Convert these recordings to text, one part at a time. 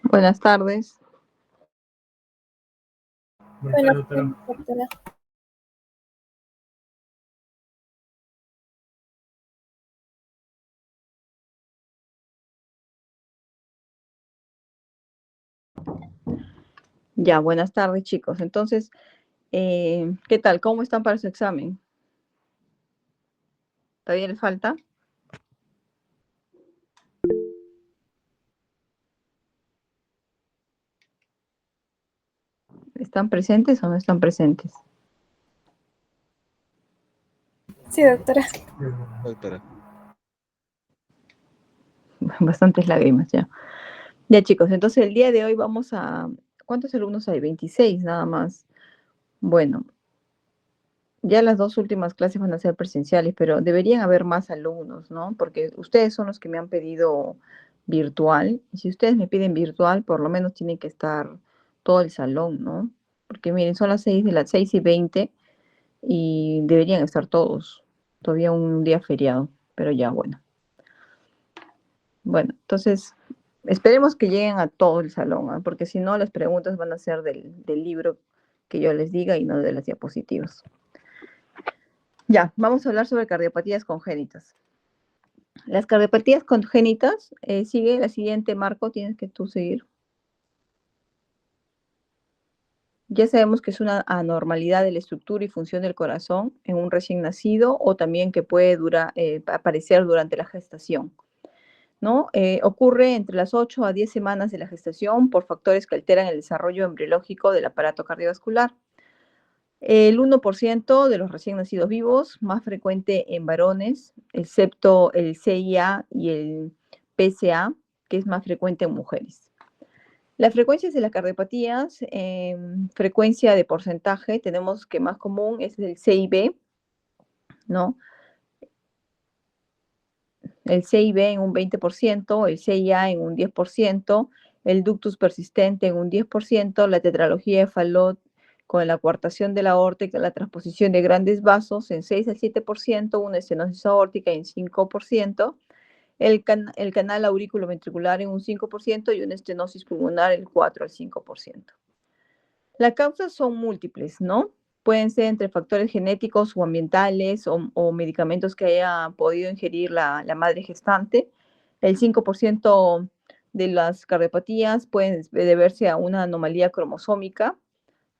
Buenas tardes. Buenas tardes, doctora. Ya, buenas tardes, chicos. Entonces, ¿qué tal? ¿Cómo están para su examen? ¿Todavía les falta? ¿Están presentes o no están presentes? Sí, doctora. Doctora. Bastantes lágrimas ya. Ya, chicos, entonces el día de hoy vamos a... ¿Cuántos alumnos hay? 26 nada más. Bueno, ya las dos últimas clases van a ser presenciales, pero deberían haber más alumnos, ¿no? Porque ustedes son los que me han pedido virtual. Y si ustedes me piden virtual, por lo menos tiene que estar todo el salón, ¿no? Porque miren, son las 6:20 y deberían estar todos. Todavía un día feriado, pero ya bueno. Bueno, entonces esperemos que lleguen a todo el salón, ¿ah? Porque si no, las preguntas van a ser del libro que yo les diga y no de las diapositivas. Ya, vamos a hablar sobre cardiopatías congénitas. Las cardiopatías congénitas, sigue la siguiente, Marco, tienes que tú seguir. Ya sabemos que es una anormalidad de la estructura y función del corazón en un recién nacido o también que puede aparecer durante la gestación, ¿no? Ocurre entre las 8 a 10 semanas de la gestación por factores que alteran el desarrollo embriológico del aparato cardiovascular. El 1% de los recién nacidos vivos, más frecuente en varones, excepto el CIA y el PCA, que es más frecuente en mujeres. Las frecuencias de las cardiopatías, frecuencia de porcentaje, tenemos que más común es el CIB, ¿no? El CIB en un 20%, el CIA en un 10%, el ductus persistente en un 10%, la tetralogía de Fallot con la coartación de la aórtica, la transposición de grandes vasos en 6 al 7%, una estenosis aórtica en 5%, el canal aurículo-ventricular en un 5% y una estenosis pulmonar en 4 al 5%. Las causas son múltiples, ¿no? Pueden ser entre factores genéticos o ambientales o medicamentos que haya podido ingerir la madre gestante. El 5% de las cardiopatías pueden deberse a una anomalía cromosómica,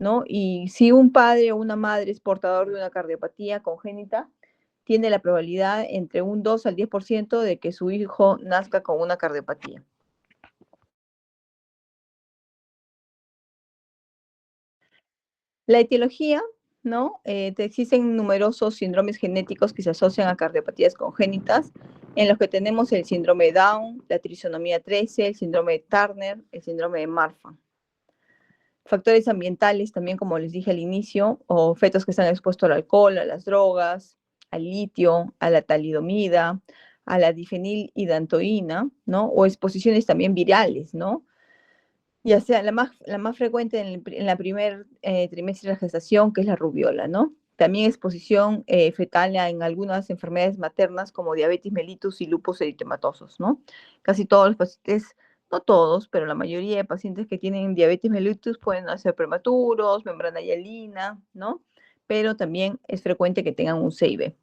¿no? Y si un padre o una madre es portador de una cardiopatía congénita, tiene la probabilidad entre un 2 al 10% de que su hijo nazca con una cardiopatía. La etiología, ¿no? Existen numerosos síndromes genéticos que se asocian a cardiopatías congénitas, en los que tenemos el síndrome de Down, la trisonomía 13, el síndrome de Turner, el síndrome de Marfan. Factores ambientales también, como les dije al inicio, o fetos que están expuestos al alcohol, a las drogas, al litio, a la talidomida, a la difenilhidantoína, ¿no? O exposiciones también virales, ¿no? Ya sea la más frecuente en la primer trimestre de la gestación, que es la rubiola, ¿no? También exposición fetal en algunas enfermedades maternas como diabetes mellitus y lupus eritematosos, ¿no? Casi todos los pacientes, no todos, pero la mayoría de pacientes que tienen diabetes mellitus pueden nacer prematuros, membrana hialina, ¿no? Pero también es frecuente que tengan un CIB.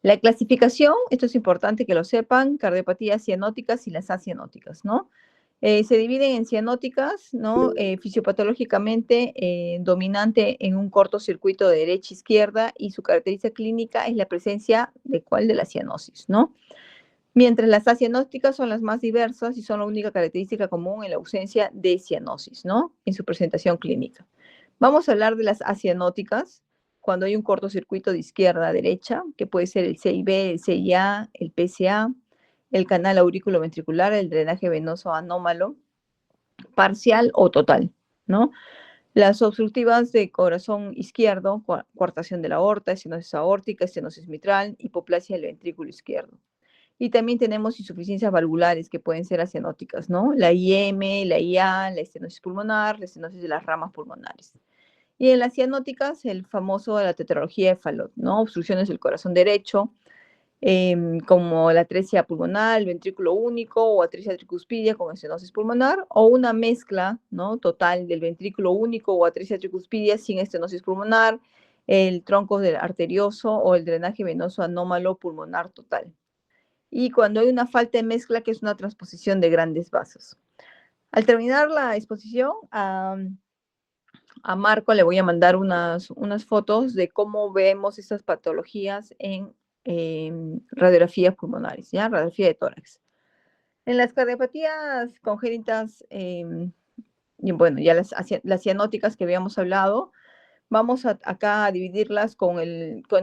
La clasificación, esto es importante que lo sepan, cardiopatías cianóticas y las acianóticas, ¿no? Se dividen en cianóticas, ¿no? Fisiopatológicamente dominante en un cortocircuito de derecha-izquierda y su característica clínica es la presencia de ¿cuál? De la cianosis, ¿no? Mientras las acianóticas son las más diversas y son la única característica común en la ausencia de cianosis, ¿no? En su presentación clínica. Vamos a hablar de las acianóticas cuando hay un cortocircuito de izquierda a derecha, que puede ser el CIB, el CIA, el PCA, el canal aurículo-ventricular, el drenaje venoso anómalo, parcial o total, ¿no? Las obstructivas de corazón izquierdo, coartación de la aorta, estenosis aórtica, estenosis mitral, hipoplasia del ventrículo izquierdo. Y también tenemos insuficiencias valvulares que pueden ser acianóticas, ¿no? La IM, la IA, la estenosis pulmonar, la estenosis de las ramas pulmonares. Y en las cianóticas, el famoso de la tetralogía de Fallot, ¿no? Obstrucciones del corazón derecho, como la atresia pulmonar, el ventrículo único o atresia tricuspidia con estenosis pulmonar, o una mezcla, ¿no?, total del ventrículo único o atresia tricuspidia sin estenosis pulmonar, el tronco del arterioso o el drenaje venoso anómalo pulmonar total. Y cuando hay una falta de mezcla, que es una transposición de grandes vasos. Al terminar la exposición, a Marco le voy a mandar unas fotos de cómo vemos estas patologías en radiografías pulmonares, ¿ya? Radiografía de tórax. En las cardiopatías congénitas, y bueno, ya las cianóticas que habíamos hablado, vamos acá a dividirlas con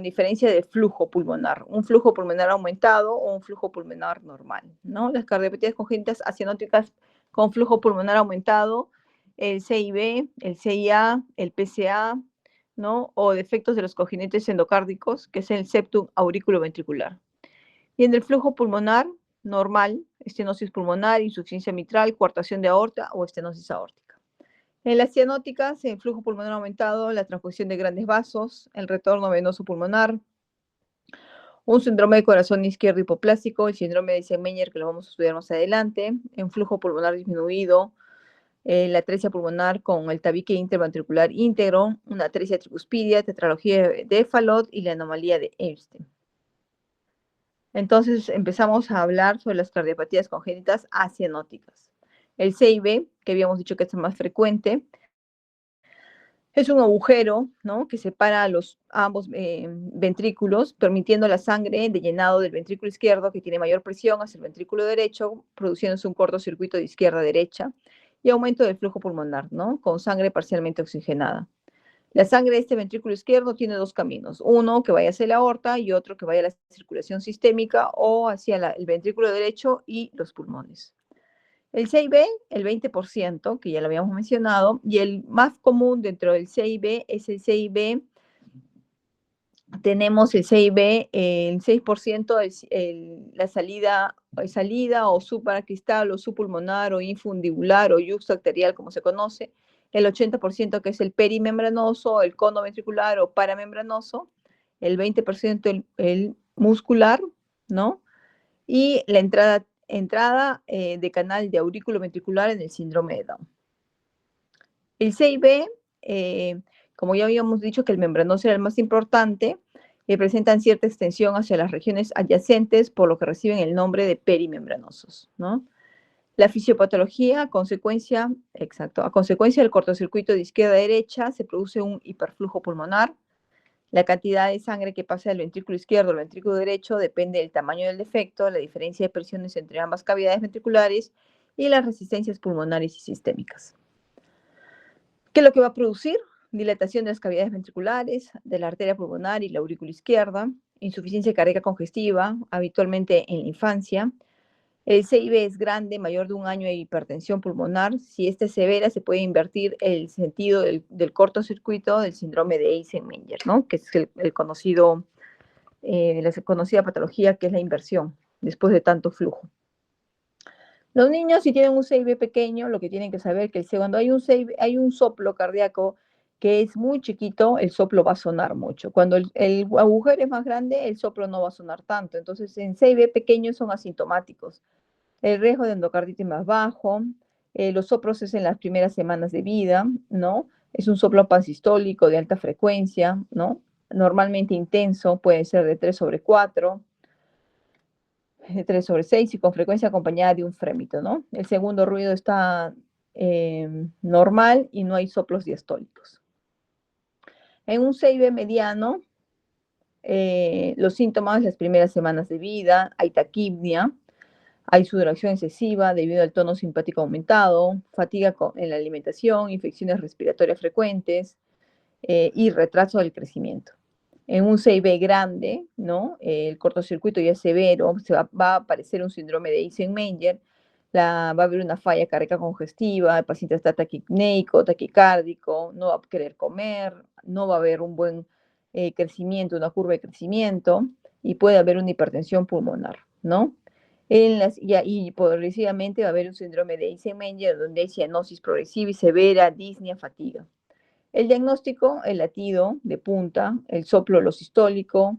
diferencia de flujo pulmonar, un flujo pulmonar aumentado o un flujo pulmonar normal, ¿no? Las cardiopatías congénitas acianóticas con flujo pulmonar aumentado, el CIB, el CIA, el PCA, ¿no? O defectos de los cojinetes endocárdicos, que es el septum auriculoventricular. Y en el flujo pulmonar normal, estenosis pulmonar, insuficiencia mitral, coartación de aorta o estenosis aórtica. En las cianóticas, el flujo pulmonar aumentado, la transposición de grandes vasos, el retorno venoso pulmonar, un síndrome de corazón izquierdo hipoplástico, el síndrome de Eisenmenger, que lo vamos a estudiar más adelante, un flujo pulmonar disminuido, la atresia pulmonar con el tabique interventricular íntegro, una atresia tricuspidia, tetralogía de Fallot y la anomalía de Epstein. Entonces empezamos a hablar sobre las cardiopatías congénitas acianóticas. El CIB, que habíamos dicho que es el más frecuente, es un agujero, ¿no?, que separa ambos ventrículos, permitiendo la sangre de llenado del ventrículo izquierdo, que tiene mayor presión, hacia el ventrículo derecho, produciéndose un cortocircuito de izquierda a derecha, y aumento del flujo pulmonar, ¿no?, con sangre parcialmente oxigenada. La sangre de este ventrículo izquierdo tiene dos caminos, uno que vaya hacia la aorta y otro que vaya a la circulación sistémica o hacia el ventrículo derecho y los pulmones. El CIB, el 20%, que ya lo habíamos mencionado, y el más común dentro del CIB es el CIB. Tenemos el CIB, el 6%, la salida o supracristal o subpulmonar o infundibular o yuxtaarterial, como se conoce, el 80% que es el perimembranoso, el cono ventricular o paramembranoso, el 20% el muscular, ¿no? Y la entrada de canal de aurículo ventricular en el síndrome de Down. El CIB, como ya habíamos dicho que el membranoso era el más importante, presentan cierta extensión hacia las regiones adyacentes, por lo que reciben el nombre de perimembranosos, ¿no? La fisiopatología, a consecuencia del cortocircuito de izquierda a derecha, se produce un hiperflujo pulmonar. La cantidad de sangre que pasa del ventrículo izquierdo al ventrículo derecho depende del tamaño del defecto, la diferencia de presiones entre ambas cavidades ventriculares y las resistencias pulmonares y sistémicas. ¿Qué es lo que va a producir? Dilatación de las cavidades ventriculares, de la arteria pulmonar y la aurícula izquierda, insuficiencia cardíaca congestiva, habitualmente en la infancia. El CIB es grande, mayor de 1 año, de hipertensión pulmonar. Si esta es severa, se puede invertir el sentido del cortocircuito del síndrome de Eisenmenger, ¿no?, que es la conocida patología, que es la inversión después de tanto flujo. Los niños, si tienen un CIB pequeño, lo que tienen que saber es que cuando hay un soplo cardíaco que es muy chiquito, el soplo va a sonar mucho. Cuando el agujero es más grande, el soplo no va a sonar tanto. Entonces, en CIB pequeños son asintomáticos. El riesgo de endocarditis más bajo, los soplos es en las primeras semanas de vida, ¿no? Es un soplo pansistólico de alta frecuencia, ¿no? Normalmente intenso, puede ser de 3/4. 3/6 y con frecuencia acompañada de un frémito, ¿no? El segundo ruido está normal y no hay soplos diastólicos. En un CIB mediano, los síntomas, las primeras semanas de vida, hay taquipnia, hay sudoración excesiva debido al tono simpático aumentado, fatiga en la alimentación, infecciones respiratorias frecuentes y retraso del crecimiento. En un CIB grande, ¿no?, el cortocircuito ya es severo, va a aparecer un síndrome de Eisenmenger, va a haber una falla cardíaca congestiva, el paciente está taquipneico, taquicárdico, no va a querer comer, no va a haber un buen crecimiento, una curva de crecimiento, y puede haber una hipertensión pulmonar, ¿no? Y progresivamente va a haber un síndrome de Eisenmenger, donde hay cianosis progresiva y severa, disnea, fatiga. El diagnóstico, el latido de punta, el soplo lo sistólico,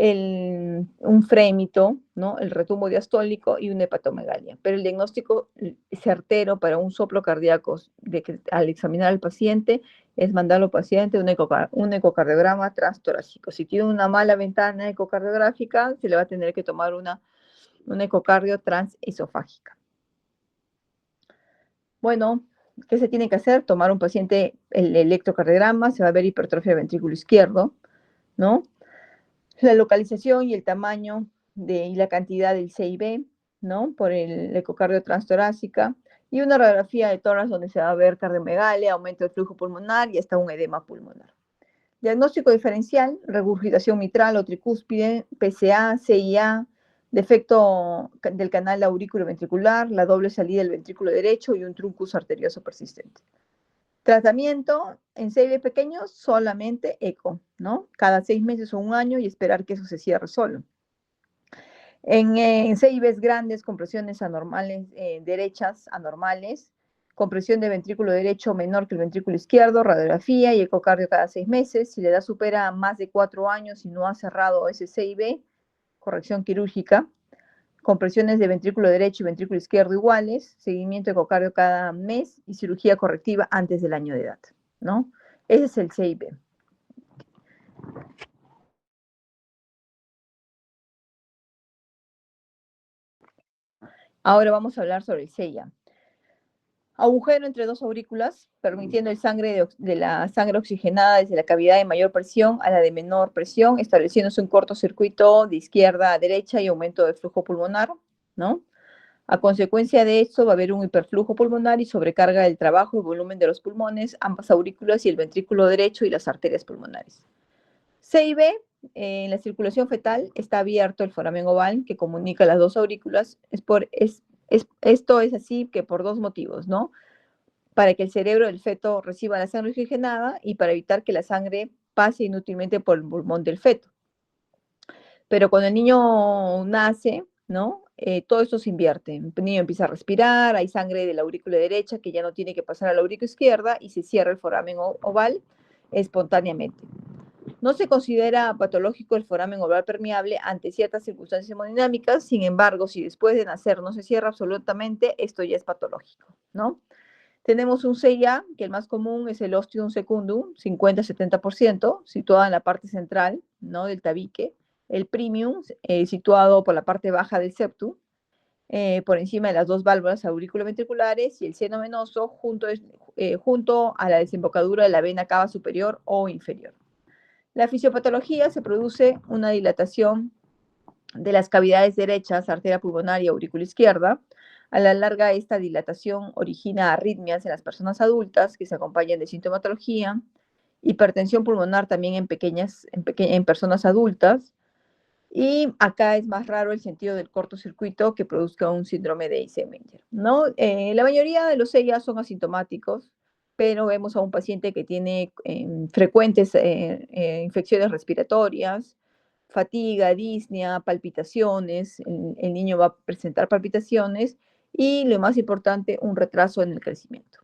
un frémito, ¿no? El retumbo diastólico y una hepatomegalia. Pero el diagnóstico certero para un soplo cardíaco al examinar al paciente es mandarlo al paciente un ecocardiograma transtorácico. Si tiene una mala ventana ecocardiográfica, se le va a tener que tomar una ecocardio transesofágica. Bueno, ¿qué se tiene que hacer? Tomar un paciente el electrocardiograma, se va a ver hipertrofia del ventrículo izquierdo, ¿no? La localización y el tamaño y la cantidad del CIB, ¿no? Por el ecocardio transtorácica, y una radiografía de tórax donde se va a ver cardiomegalia, aumento del flujo pulmonar y hasta un edema pulmonar. Diagnóstico diferencial, regurgitación mitral o tricúspide, PCA, CIA, defecto del canal aurículo-ventricular, la doble salida del ventrículo derecho y un truncus arterioso persistente. Tratamiento en CIB pequeños, solamente eco, ¿no? Cada 6 meses o un año y esperar que eso se cierre solo. En CIBs grandes, compresiones anormales, derechas anormales, compresión de ventrículo derecho menor que el ventrículo izquierdo, radiografía y ecocardio cada 6 meses. Si la edad supera más de 4 años y no ha cerrado ese CIB, corrección quirúrgica. Compresiones de ventrículo derecho y ventrículo izquierdo iguales, seguimiento ecocardio cada mes y cirugía correctiva antes del año de edad, ¿no? Ese es el CIB. Ahora vamos a hablar sobre el CIA. Agujero entre dos aurículas, permitiendo de la sangre oxigenada desde la cavidad de mayor presión a la de menor presión, estableciéndose un cortocircuito de izquierda a derecha y aumento del flujo pulmonar, ¿no? A consecuencia de esto va a haber un hiperflujo pulmonar y sobrecarga del trabajo y volumen de los pulmones, ambas aurículas y el ventrículo derecho y las arterias pulmonares. CIB, en la circulación fetal está abierto el foramen oval que comunica las dos aurículas. Esto es así que por dos motivos, ¿no? Para que el cerebro del feto reciba la sangre oxigenada y para evitar que la sangre pase inútilmente por el pulmón del feto. Pero cuando el niño nace, ¿no? Todo esto se invierte. El niño empieza a respirar, hay sangre de la aurícula derecha que ya no tiene que pasar a la aurícula izquierda y se cierra el foramen oval espontáneamente. No se considera patológico el foramen oval permeable ante ciertas circunstancias hemodinámicas, sin embargo, si después de nacer no se cierra absolutamente, esto ya es patológico, ¿no? Tenemos un CIA, que el más común es el ostium secundum, 50-70%, situado en la parte central, ¿no? Del tabique. El premium, situado por la parte baja del septum, por encima de las dos válvulas auriculoventriculares, y el seno venoso junto a la desembocadura de la vena cava superior o inferior. La fisiopatología se produce una dilatación de las cavidades derechas, arteria pulmonar y aurícula izquierda. A la larga, esta dilatación origina arritmias en las personas adultas que se acompañan de sintomatología, hipertensión pulmonar también en personas adultas, y acá es más raro el sentido del cortocircuito que produzca un síndrome de Eisenmenger, ¿no? La mayoría de los CIA son asintomáticos, pero vemos a un paciente que tiene frecuentes infecciones respiratorias, fatiga, disnea, palpitaciones, el niño va a presentar palpitaciones y lo más importante, un retraso en el crecimiento.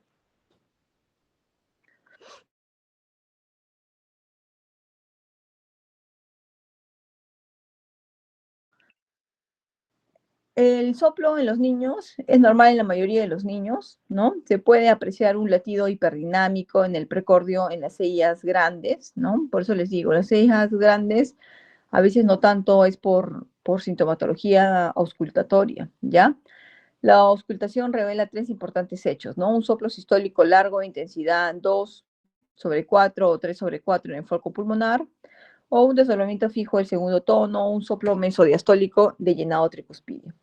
El soplo en los niños es normal en la mayoría de los niños, ¿no? Se puede apreciar un latido hiperdinámico en el precordio en las CIAs grandes, ¿no? Por eso les digo, las CIAs grandes a veces no tanto es por sintomatología auscultatoria, ¿ya? La auscultación revela 3 importantes hechos, ¿no? Un soplo sistólico largo de intensidad 2/4 o 3/4 en el foco pulmonar, o un desdoblamiento fijo del segundo tono, un soplo mesodiastólico de llenado tricuspidio.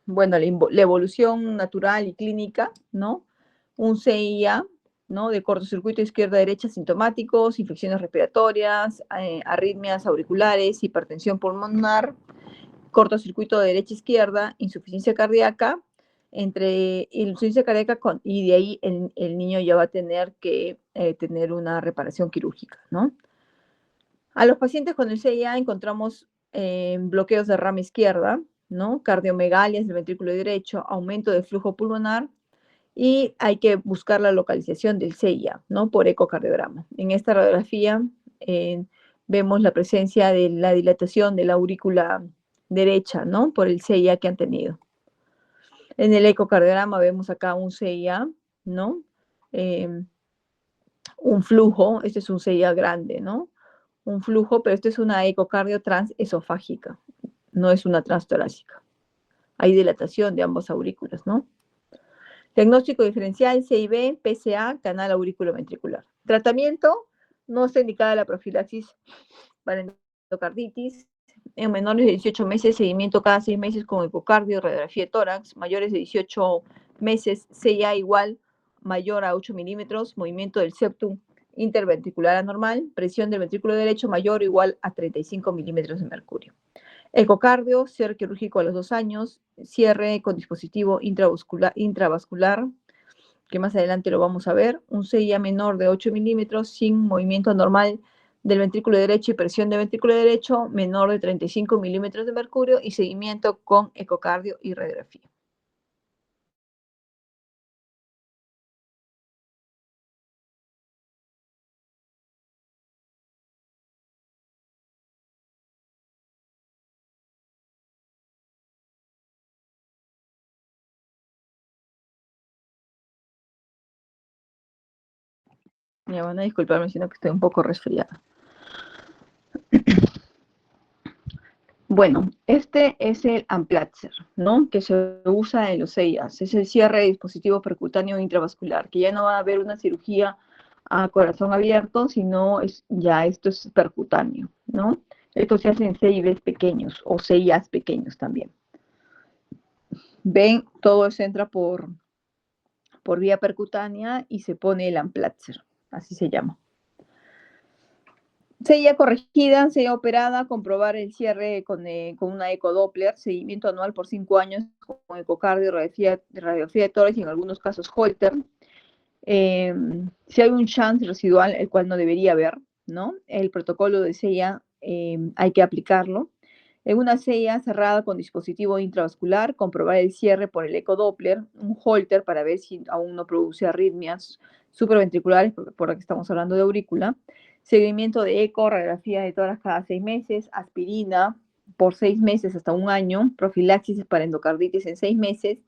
Bueno, la evolución natural y clínica, ¿no? Un CIA, ¿no? De cortocircuito izquierda-derecha sintomáticos, infecciones respiratorias, arritmias auriculares, hipertensión pulmonar, cortocircuito de derecha-izquierda, insuficiencia cardíaca, insuficiencia cardíaca y de ahí el niño ya va a tener que tener una reparación quirúrgica, ¿no? A los pacientes con el CIA encontramos bloqueos de rama izquierda, ¿no? Cardiomegalias del ventrículo derecho, aumento del flujo pulmonar, y hay que buscar la localización del CIA, ¿no? Por ecocardiograma. En esta radiografía vemos la presencia de la dilatación de la aurícula derecha, ¿no? Por el CIA que han tenido. En el ecocardiograma vemos acá un CIA, ¿no? Un flujo, este es un CIA grande, ¿no? Un flujo, pero esto es una ecocardio transesofágica, no es una transtorácica. Hay dilatación de ambas aurículas, ¿no? Diagnóstico diferencial, CIB, PCA, canal auriculoventricular. Tratamiento, no está indicada la profilaxis para endocarditis. En menores de 18 meses, seguimiento cada 6 meses con ecocardio, radiografía de tórax. Mayores de 18 meses, CIA igual, mayor a 8 milímetros. Movimiento del septum interventricular anormal. Presión del ventrículo derecho mayor o igual a 35 milímetros de mercurio. Ecocardio, cierre quirúrgico a los 2 años, cierre con dispositivo intravascular, que más adelante lo vamos a ver, un CIA menor de 8 milímetros sin movimiento anormal del ventrículo derecho y presión del ventrículo derecho menor de 35 milímetros de mercurio y seguimiento con ecocardio y radiografía. Me van a disculparme, sino que estoy un poco resfriada. Bueno, este es el Amplatzer, ¿no? Que se usa en los CIAs. Es el cierre de dispositivo percutáneo intravascular, que ya no va a haber una cirugía a corazón abierto, sino ya esto es percutáneo, ¿no? Esto se hace en CIBs pequeños o CIAs pequeños también. Ven, todo se entra por vía percutánea y se pone el Amplatzer, así se llama. CIA corregida, CIA operada, comprobar el cierre con una ecodoppler, seguimiento anual por 5 años con ecocardio, radiografía de tórax y en algunos casos Holter. Si hay un chance residual, el cual no debería haber, ¿no? El protocolo de CIA hay que aplicarlo. En una CIA cerrada con dispositivo intravascular, comprobar el cierre por el ecodoppler, un Holter para ver si aún no produce arritmias supraventriculares, por lo que estamos hablando de aurícula. Seguimiento de eco, radiografía de tórax cada 6 meses, aspirina por 6 meses hasta 1 año, profilaxis para endocarditis en 6 meses.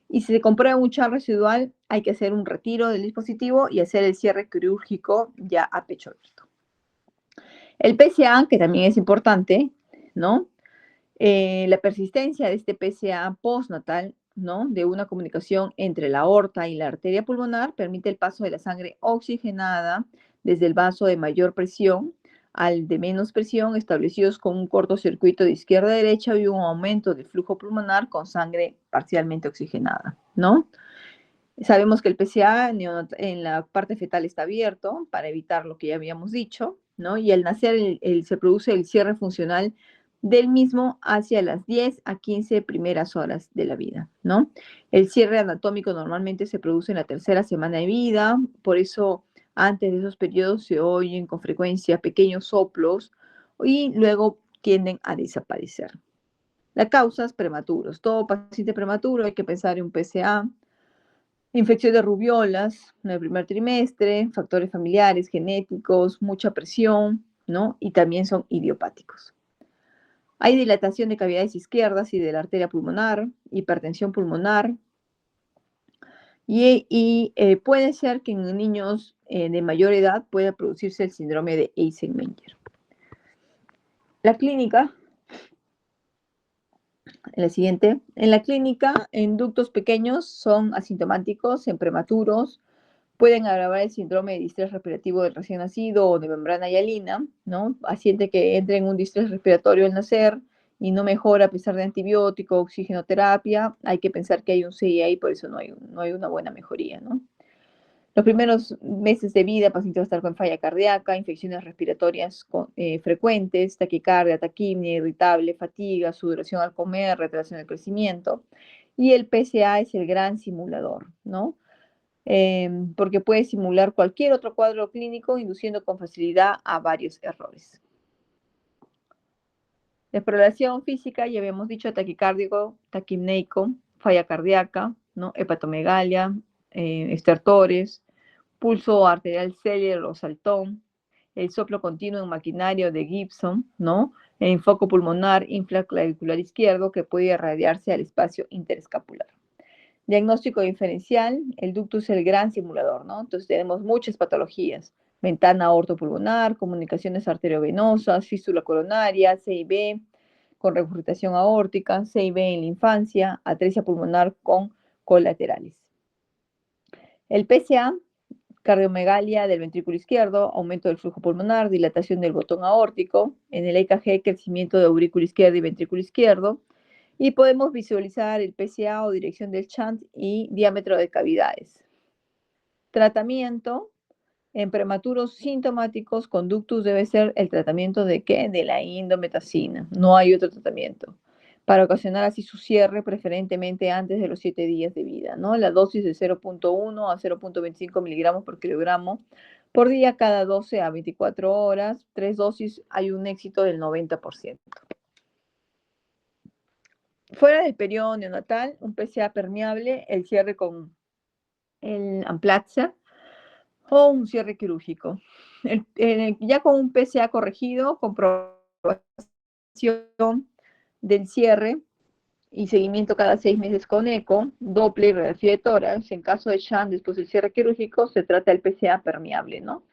Y si se comprueba un chance residual, hay que hacer un retiro del dispositivo y hacer el cierre quirúrgico ya a pecho abierto. El PCA, que también es importante, ¿no? La persistencia de este PCA postnatal, ¿no? De una comunicación entre la aorta y la arteria pulmonar permite el paso de la sangre oxigenada desde el vaso de mayor presión al de menos presión, establecidos con un cortocircuito de izquierda a derecha y un aumento del flujo pulmonar con sangre parcialmente oxigenada, ¿no? Sabemos que el PCA en la parte fetal está abierto para evitar lo que ya habíamos dicho, ¿no? Y al nacer se produce el cierre funcional del mismo hacia las 10 a 15 primeras horas de la vida, ¿no? El cierre anatómico normalmente se produce en la tercera semana de vida, por eso antes de esos periodos se oyen con frecuencia pequeños soplos y luego tienden a desaparecer. Las causas prematuros. Todo paciente prematuro hay que pensar en un PCA. Infección de rubiolas en el primer trimestre, factores familiares, genéticos, mucha presión, ¿no? Y también son idiopáticos. Hay dilatación de cavidades izquierdas y de la arteria pulmonar, hipertensión pulmonar, y puede ser que en niños de mayor edad pueda producirse el síndrome de Eisenmenger. La clínica, en la siguiente, en la clínica, en ductos pequeños son asintomáticos, en prematuros, pueden agravar el síndrome de distrés respirativo del recién nacido o de membrana hialina, ¿no? Paciente que entre en un distrés respiratorio al nacer y no mejora a pesar de antibiótico, oxigenoterapia, hay que pensar que hay un CIA y por eso no hay una buena mejoría, ¿no? Los primeros meses de vida, el paciente va a estar con falla cardíaca, infecciones respiratorias frecuentes, taquicardia, taquimia, irritable, fatiga, sudoración al comer, retraso en el crecimiento. Y el PCA es el gran simulador, ¿no? Porque puede simular cualquier otro cuadro clínico, induciendo con facilidad a varios errores. La exploración física, ya habíamos dicho, taquicárdico, taquimneico, falla cardíaca, ¿no? Hepatomegalia, estertores, pulso arterial célebre o saltón, el soplo continuo en maquinario de Gibson, ¿no? En foco pulmonar infraclavicular izquierdo que puede irradiarse al espacio interescapular. Diagnóstico diferencial, el ductus es el gran simulador, ¿no? Entonces tenemos muchas patologías, ventana aortopulmonar, comunicaciones arteriovenosas, fístula coronaria, CIB con regurgitación aórtica, CIB en la infancia, atresia pulmonar con colaterales. El PCA, cardiomegalia del ventrículo izquierdo, aumento del flujo pulmonar, dilatación del botón aórtico, en el EKG crecimiento de aurículo izquierdo y ventrículo izquierdo, y podemos visualizar el PCA o dirección del shunt y diámetro de cavidades. Tratamiento en prematuros sintomáticos con ductus debe ser el tratamiento de ¿qué? De la indometacina. No hay otro tratamiento. Para ocasionar así su cierre, preferentemente antes de los 7 días de vida, ¿no? La dosis de 0.1 a 0.25 miligramos por kilogramo por día cada 12 a 24 horas. 3 dosis hay un éxito del 90%. Fuera del periodo neonatal, un PCA permeable, el cierre con el Amplatzer o un cierre quirúrgico. Ya con un PCA corregido, comprobación del cierre y seguimiento cada 6 meses con eco, Doppler y radiografía de tórax. En caso de shunt, después del cierre quirúrgico, se trata del PCA permeable, ¿no?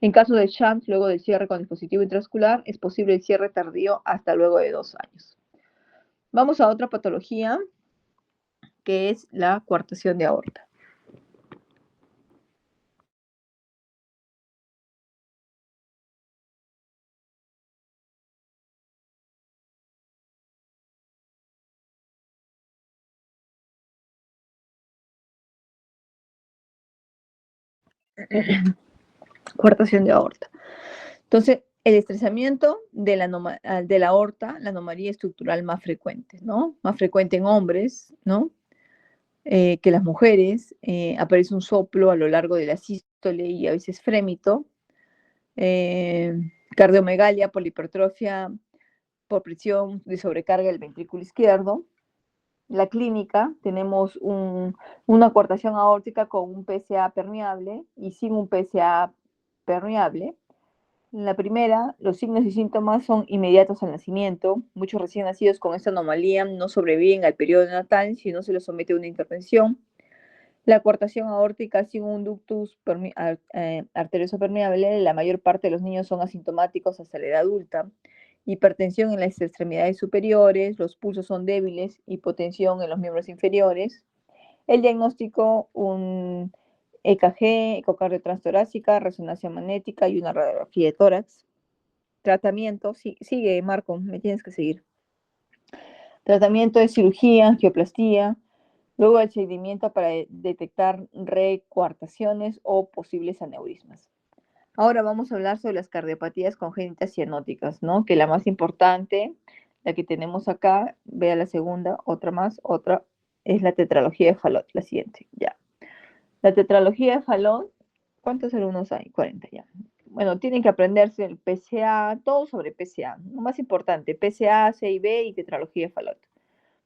En caso de shunt, luego del cierre con dispositivo intramuscular, es posible el cierre tardío hasta luego de 2 años. Vamos a otra patología, que es la coartación de aorta. Coartación de aorta. Entonces, el estresamiento de la aorta, la anomalía estructural más frecuente, ¿no? Más frecuente en hombres, ¿no? Que las mujeres, aparece un soplo a lo largo de la sístole y a veces frémito, cardiomegalia por hipertrofia, por presión de sobrecarga del ventrículo izquierdo. La clínica, tenemos una coartación aórtica con un PCA permeable y sin un PCA permeable. En la primera, los signos y síntomas son inmediatos al nacimiento. Muchos recién nacidos con esta anomalía no sobreviven al periodo natal si no se les somete a una intervención. La coartación aórtica sin un ductus arterioso permeable, la mayor parte de los niños son asintomáticos hasta la edad adulta. Hipertensión en las extremidades superiores, los pulsos son débiles, hipotensión en los miembros inferiores. El diagnóstico, un EKG, ecocardio transtorácica, resonancia magnética y una radiografía de tórax. Tratamiento, sigue Marco, me tienes que seguir. Tratamiento de cirugía, angioplastía, luego el seguimiento para detectar recoartaciones o posibles aneurismas. Ahora vamos a hablar sobre las cardiopatías congénitas cianóticas, ¿no? Que la más importante, la que tenemos acá, vea la segunda, otra más, otra, es la tetralogía de Fallot, la siguiente, ya. La tetralogía de Fallot, ¿cuántos alumnos hay? 40 ya. Bueno, tienen que aprenderse el PCA, todo sobre PCA. Lo más importante, PCA, CIB y tetralogía de Fallot.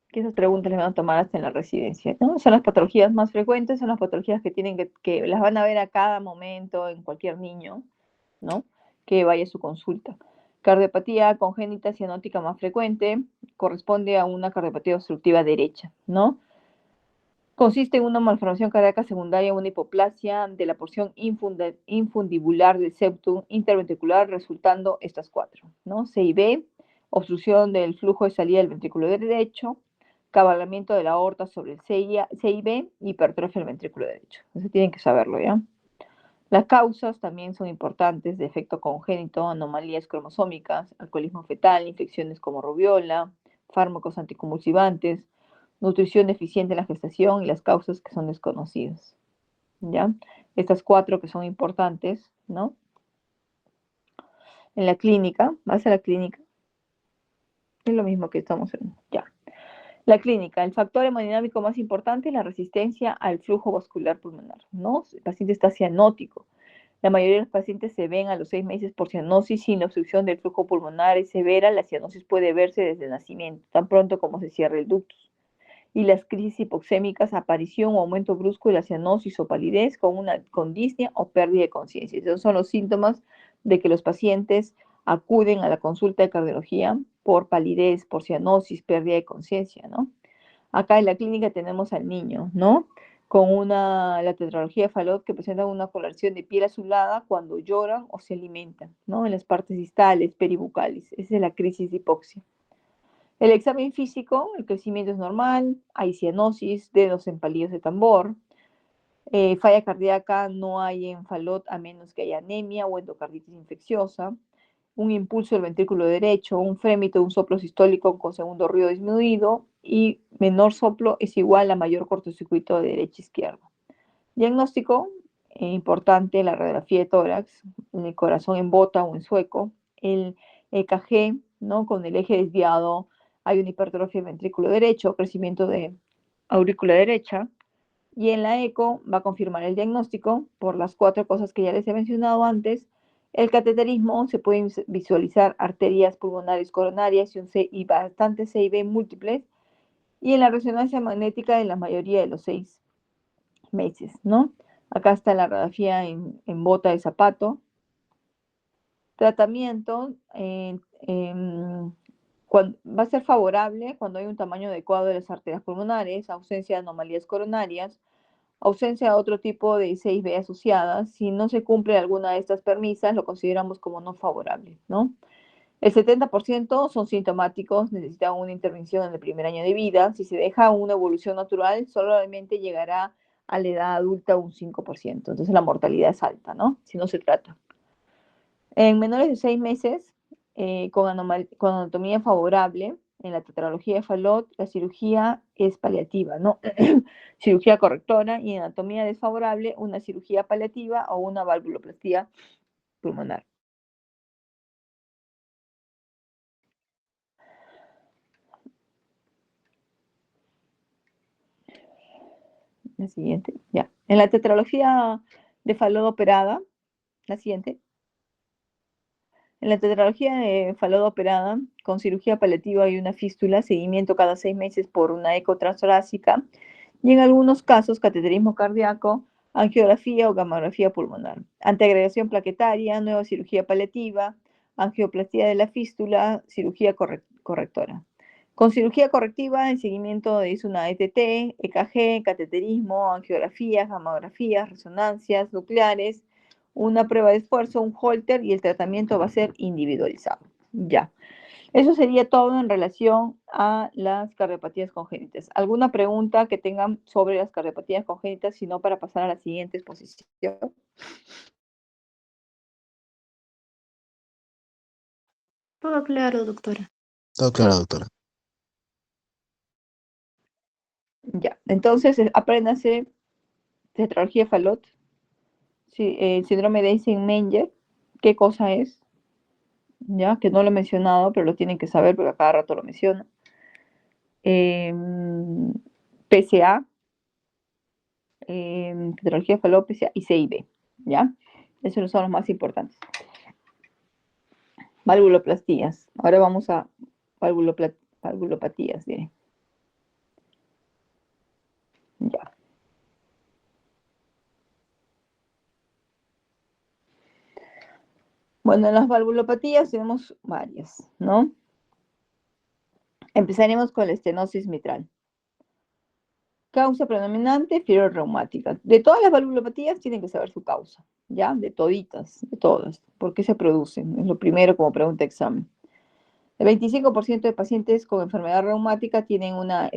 Que esas preguntas les van a tomar hasta en la residencia, ¿no? Son las patologías más frecuentes, son las patologías que tienen que las van a ver a cada momento en cualquier niño, ¿no? Que vaya a su consulta. Cardiopatía congénita cianótica más frecuente corresponde a una cardiopatía obstructiva derecha, ¿no? Consiste en una malformación cardíaca secundaria, una hipoplasia de la porción infundibular del septum interventricular, resultando estas 4, ¿no? CIB, obstrucción del flujo de salida del ventrículo derecho, cabalgamiento de la aorta sobre el CIB, hipertrofia del ventrículo derecho. Eso tienen que saberlo, ¿ya? Las causas también son importantes: defecto congénito, anomalías cromosómicas, alcoholismo fetal, infecciones como rubiola, fármacos anticonvulsivantes, nutrición deficiente en la gestación y las causas que son desconocidas, ¿ya? Estas 4 que son importantes, ¿no? En la clínica, vas a la clínica, es lo mismo que estamos en, ya. La clínica, el factor hemodinámico más importante es la resistencia al flujo vascular pulmonar, ¿no? El paciente está cianótico. La mayoría de los pacientes se ven a los 6 meses por cianosis sin obstrucción del flujo pulmonar es severa. La cianosis puede verse desde el nacimiento, tan pronto como se cierra el ductus. Y las crisis hipoxémicas, aparición o aumento brusco de la cianosis o palidez con disnea o pérdida de conciencia. Esos son los síntomas de que los pacientes acuden a la consulta de cardiología por palidez, por cianosis, pérdida de conciencia, ¿no? Acá en la clínica tenemos al niño, ¿no? Con la tetralogía de Fallot que presenta una coloración de piel azulada cuando lloran o se alimentan, ¿no? En las partes distales, peribucales. Esa es la crisis de hipoxia. El examen físico, el crecimiento es normal, hay cianosis, dedos en palillos de tambor, falla cardíaca no hay en Fallot a menos que haya anemia o endocarditis infecciosa, un impulso del ventrículo derecho, un frémito, un soplo sistólico con segundo ruido disminuido y menor soplo es igual a mayor cortocircuito de derecha a izquierda. Diagnóstico, importante, la radiografía de tórax, el corazón en bota o en sueco, el EKG, ¿no? Con el eje desviado, hay una hipertrofia del ventrículo derecho, crecimiento de aurícula derecha, y en la eco va a confirmar el diagnóstico por las 4 cosas que ya les he mencionado antes. El cateterismo, se pueden visualizar arterias pulmonares coronarias y bastantes CIB múltiples, y en la resonancia magnética en la mayoría de los 6 meses, ¿no? Acá está la radiografía en bota de zapato. Tratamiento, va a ser favorable cuando hay un tamaño adecuado de las arterias pulmonares, ausencia de anomalías coronarias, ausencia de otro tipo de 6B asociadas. Si no se cumple alguna de estas premisas, lo consideramos como no favorable, ¿no? El 70% son sintomáticos, necesitan una intervención en el primer año de vida. Si se deja una evolución natural, solamente llegará a la edad adulta un 5%. Entonces la mortalidad es alta, ¿no? Si no se trata. En menores de 6 meses, con anatomía favorable, en la tetralogía de Fallot, la cirugía es paliativa, ¿no? Cirugía correctora, y en anatomía desfavorable, una cirugía paliativa o una valvuloplastía pulmonar. La siguiente, ya. En la tetralogía de Fallot operada, la siguiente. En la tetralogía de Fallot operada, con cirugía paliativa y una fístula, seguimiento cada 6 meses por una eco transtorácica, y en algunos casos cateterismo cardíaco, angiografía o gamografía pulmonar. Antiagregación plaquetaria, nueva cirugía paliativa, angioplastía de la fístula, cirugía correctora. Con cirugía correctiva, el seguimiento es una ETT, EKG, cateterismo, angiografías, gamografías, resonancias nucleares, una prueba de esfuerzo, un holter, y el tratamiento va a ser individualizado. Ya. Eso sería todo en relación a las cardiopatías congénitas. ¿Alguna pregunta que tengan sobre las cardiopatías congénitas, sino para pasar a la siguiente exposición? Todo claro, doctora. Todo claro, doctora. Ya, entonces apréndase tetralogía de Fallot, síndrome de Eisenmenger, qué cosa es, ya, que no lo he mencionado, pero lo tienen que saber porque a cada rato lo menciono. PCA, tetralogía de Fallot, PCA y CIB, ¿ya? Esos son los más importantes. Valvuloplastías. Ahora vamos a valvulopatías, diré. Ya. Bueno, en las valvulopatías tenemos varias, ¿no? Empezaremos con la estenosis mitral. Causa predominante, fiebre reumática. De todas las valvulopatías tienen que saber su causa, ¿ya? De toditas, de todas. ¿Por qué se producen? Es lo primero como pregunta de examen. El 25% de pacientes con enfermedad reumática tienen una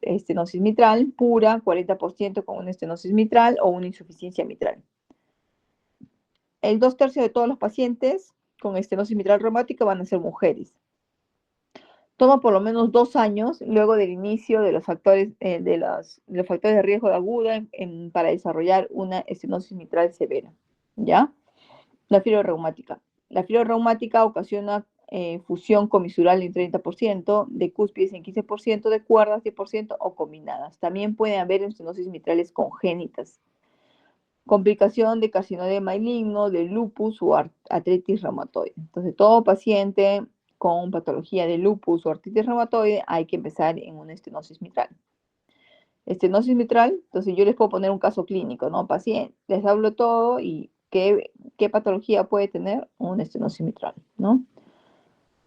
estenosis mitral pura, 40% con una estenosis mitral o una insuficiencia mitral. El 2/3 de todos los pacientes con estenosis mitral reumática van a ser mujeres. Toma por lo menos 2 años luego del inicio de los factores de riesgo de aguda para desarrollar una estenosis mitral severa, ¿ya? La fiebre reumática. La fiebre reumática ocasiona fusión comisural en 30%, de cúspides en 15%, de cuerdas 10% o combinadas. También puede haber estenosis mitrales congénitas. Complicación de carcinoma maligno, de lupus o artritis reumatoide. Entonces, todo paciente con patología de lupus o artritis reumatoide hay que empezar en una estenosis mitral. Estenosis mitral, entonces yo les puedo poner un caso clínico, ¿no? Paciente, les hablo todo y ¿Qué patología puede tener? Una estenosis mitral, ¿no?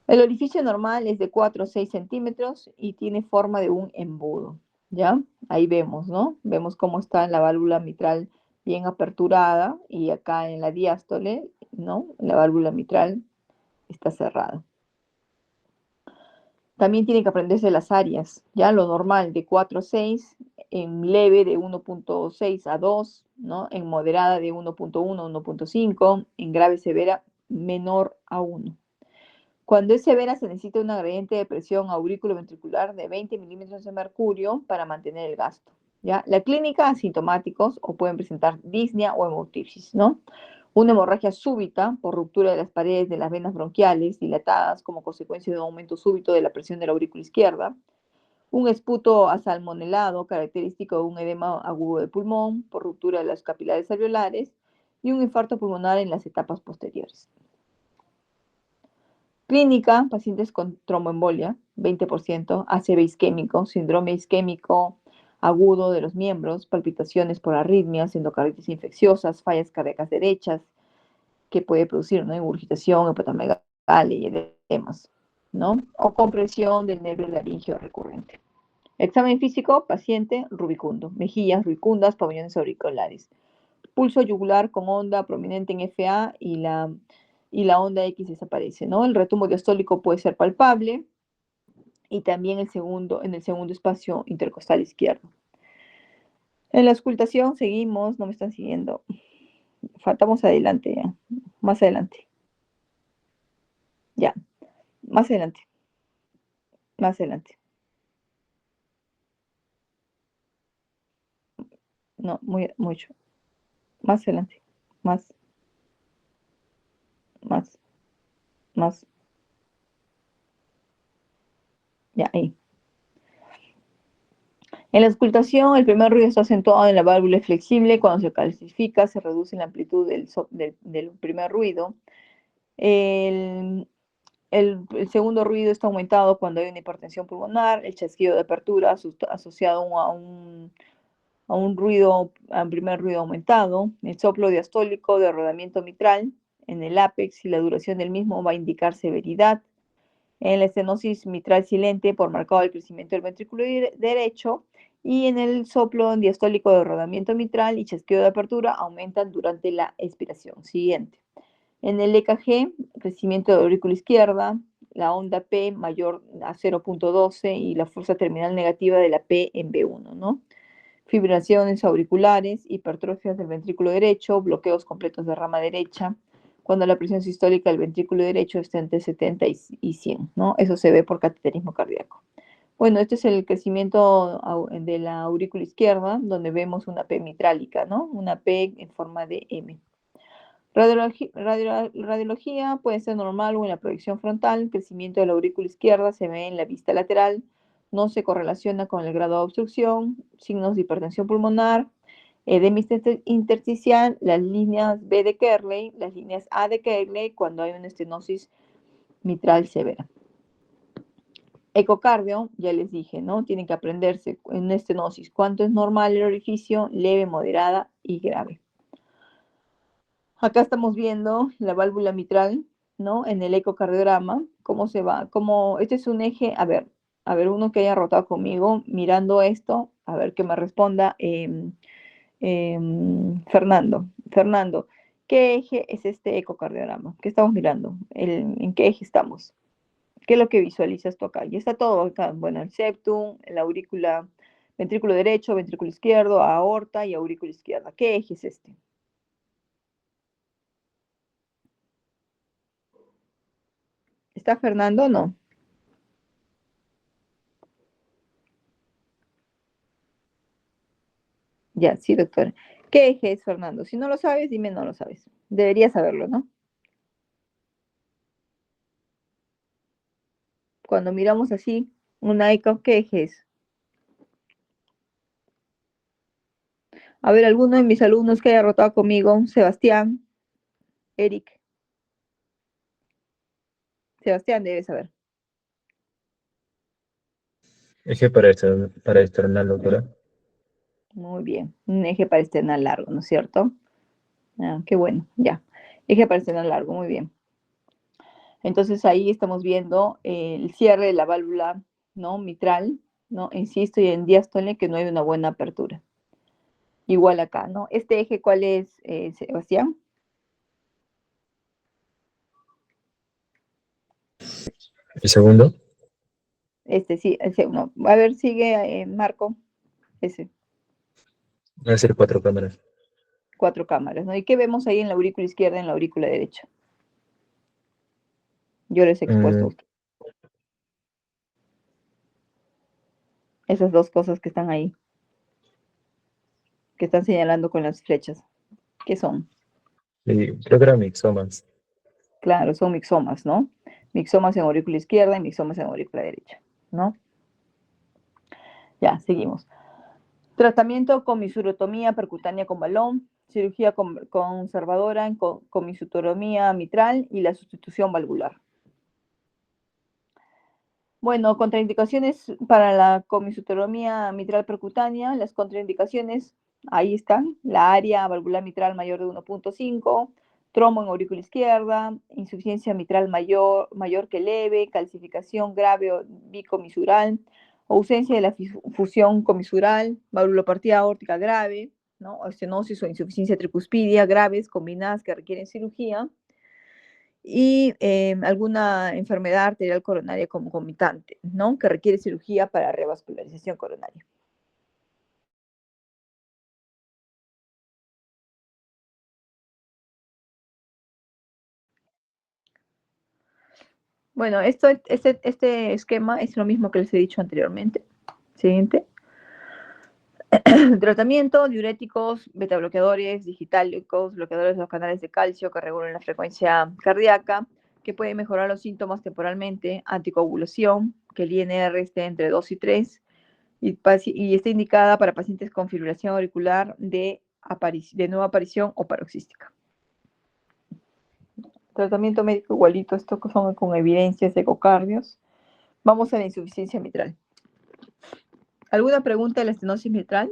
El orificio normal es de 4 o 6 centímetros y tiene forma de un embudo, ¿ya? Ahí vemos, ¿no? Vemos cómo está la válvula mitral bien aperturada y acá en la diástole, ¿no? La válvula mitral está cerrada. También tienen que aprenderse las áreas, ¿ya? Lo normal de 4 a 6, en leve de 1.6 a 2, ¿no? En moderada de 1.1 a 1.5, en grave severa menor a 1. Cuando es severa se necesita una gradiente de presión auriculoventricular de 20 milímetros de mercurio para mantener el gasto, ¿ya? La clínica, asintomáticos o pueden presentar disnea o hemoptisis, ¿no? Una hemorragia súbita por ruptura de las paredes de las venas bronquiales dilatadas como consecuencia de un aumento súbito de la presión de la aurícula izquierda, un esputo asalmonelado característico de un edema agudo de pulmón por ruptura de las capilares alveolares y un infarto pulmonar en las etapas posteriores. Clínica, pacientes con tromboembolia, 20%, ACV isquémico, síndrome isquémico agudo de los miembros, palpitaciones por arritmias, endocarditis infecciosas, fallas cardíacas derechas, que puede producir una ingurgitación, hepatomegalia y edemas, ¿no? O compresión del nervio laringio recurrente. Examen físico, paciente rubicundo, mejillas rubicundas, pabellones auriculares, pulso yugular con onda prominente en FA y la onda X desaparece, ¿no? El retumbo diastólico puede ser palpable y también en el segundo espacio intercostal izquierdo. En la auscultación seguimos, no me están siguiendo. Faltamos adelante ya, más adelante. Ya, más adelante, más adelante. No, mucho. Más adelante, más, más, más. Ya, ahí. En la auscultación, el primer ruido está acentuado en la válvula flexible. Cuando se calcifica, se reduce la amplitud del primer ruido. El, el segundo ruido está aumentado cuando hay una hipertensión pulmonar. El chasquido de apertura asociado a un ruido, a un primer ruido aumentado. El soplo diastólico de rodamiento mitral en el ápex y la duración del mismo va a indicar severidad. En la estenosis mitral silente por marcado el crecimiento del ventrículo derecho y en el soplo diastólico de rodamiento mitral y chasquido de apertura aumentan durante la expiración. Siguiente. En el EKG, crecimiento de la aurícula izquierda, la onda P mayor a 0.12 y la fuerza terminal negativa de la P en B1, ¿no? Fibrilaciones auriculares, hipertrofias del ventrículo derecho, bloqueos completos de rama derecha, cuando la presión sistólica del ventrículo derecho está entre 70 y 100, ¿no? Eso se ve por cateterismo cardíaco. Bueno, este es el crecimiento de la aurícula izquierda, donde vemos una P mitrálica, ¿no? Una P en forma de M. Radiología puede ser normal o en la proyección frontal. El crecimiento de la aurícula izquierda se ve en la vista lateral, no se correlaciona con el grado de obstrucción, signos de hipertensión pulmonar, edema intersticial, las líneas B de Kerley, las líneas A de Kerley cuando hay una estenosis mitral severa. Ecocardio, ya les dije, ¿no? Tienen que aprenderse en una estenosis cuánto es normal el orificio, leve, moderada y grave. Acá estamos viendo la válvula mitral, ¿no? En el ecocardiograma, cómo se va, este es un eje, a ver, uno que haya rotado conmigo, mirando esto, a ver que me responda Fernando, ¿qué eje es este ecocardiograma? ¿Qué estamos mirando? ¿En qué eje estamos? ¿Qué es lo que visualizas tú acá? Y está todo acá, bueno, el septum, la aurícula, ventrículo derecho, ventrículo izquierdo, aorta y aurícula izquierda. ¿Qué eje es este? ¿Está Fernando o no? Ya, sí, doctora. ¿Qué eje es, Fernando? Si no lo sabes, dime no lo sabes. Deberías saberlo, ¿no? Cuando miramos así, una eco, ¿qué eje es? A ver, alguno de mis alumnos que haya rotado conmigo, Sebastián, Eric. Sebastián debe saber. Eje para externar, doctora. Muy bien. Un eje para externar largo, ¿no es cierto? Ah, qué bueno, ya. Eje parasternal largo, muy bien. Entonces ahí estamos viendo el cierre de la válvula, ¿no? Mitral, ¿no? En sístole y en diástole, que no hay una buena apertura. Igual acá, ¿no? Este eje, ¿cuál es, Sebastián? El segundo, Este sí, ese uno. A ver, sigue, Marco. Ese, va a ser 4 cámaras. 4 cámaras, ¿no? ¿Y qué vemos ahí en la aurícula izquierda y en la aurícula derecha? Yo les he expuesto a Mm, ustedes esas dos cosas que están ahí, que están señalando con las flechas. ¿Qué son? y creo que eran mixomas. Claro, son mixomas, ¿no? Mixomas en aurícula izquierda y mixomas en aurícula derecha, ¿no? Ya, seguimos. Tratamiento con misurotomía percutánea con balón, cirugía conservadora en comisurotomía mitral y la sustitución valvular. Bueno, contraindicaciones para la comisurotomía mitral percutánea. Las contraindicaciones, ahí están. La área valvular mitral mayor de 1.5, trombo en aurícula izquierda, insuficiencia mitral mayor que leve, calcificación grave o bicomisural, ausencia de la fusión comisural, valvulopatía aórtica grave, ¿no? O estenosis o insuficiencia tricuspidia graves combinadas que requieren cirugía y alguna enfermedad arterial coronaria concomitante, ¿no? Que requiere cirugía para revascularización coronaria. Bueno, este esquema es lo mismo que les he dicho anteriormente. Siguiente. Tratamiento, diuréticos, betabloqueadores, digitálicos, bloqueadores de los canales de calcio que regulan la frecuencia cardíaca, que pueden mejorar los síntomas temporalmente, anticoagulación, que el INR esté entre 2 y 3, y está indicada para pacientes con fibrilación auricular de nueva aparición o paroxística. Tratamiento médico igualito, estos son con evidencias de ecocardios. Vamos a la insuficiencia mitral. ¿Alguna pregunta de la estenosis mitral?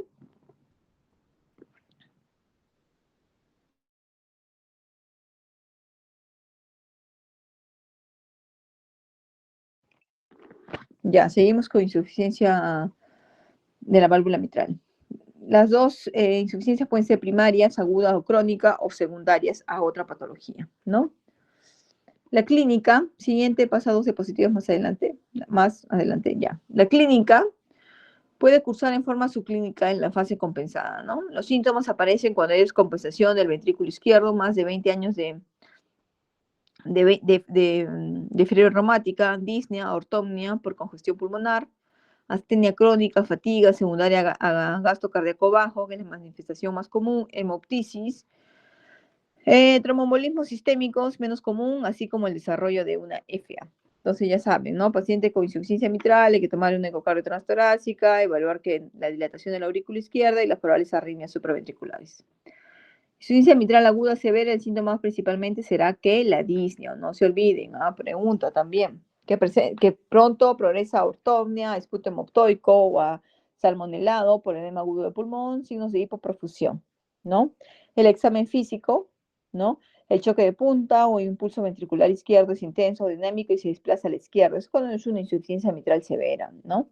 Ya, seguimos con insuficiencia de la válvula mitral. Las dos insuficiencias pueden ser primarias, agudas o crónicas, o secundarias a otra patología, ¿no? La clínica, siguiente, pasa 12 diapositivas más adelante ya. La clínica puede cursar en forma subclínica en la fase compensada, ¿no? Los síntomas aparecen cuando hay descompensación del ventrículo izquierdo, más de 20 años de fiebre reumática, disnea, ortomnia por congestión pulmonar, astenia crónica, fatiga secundaria a gasto cardíaco bajo, que es la manifestación más común, hemoptisis, tromboembolismos sistémicos menos común, así como el desarrollo de una FA. Entonces ya saben, ¿no? Paciente con insuficiencia mitral, hay que tomar una ecocardio transtorácica, evaluar que la dilatación de la aurícula izquierda y las probables arritmias supraventriculares. Insuficiencia mitral aguda severa, el síntoma principalmente será que la disnea, no se olviden, pregunta también, que pronto progresa a ortomnia, esputo hemoptoico o a salmonelado por edema agudo de pulmón, signos de hipoperfusión, ¿no? El examen físico, ¿no? El choque de punta o impulso ventricular izquierdo es intenso o dinámico y se desplaza a la izquierda. Es cuando es una insuficiencia mitral severa, ¿no?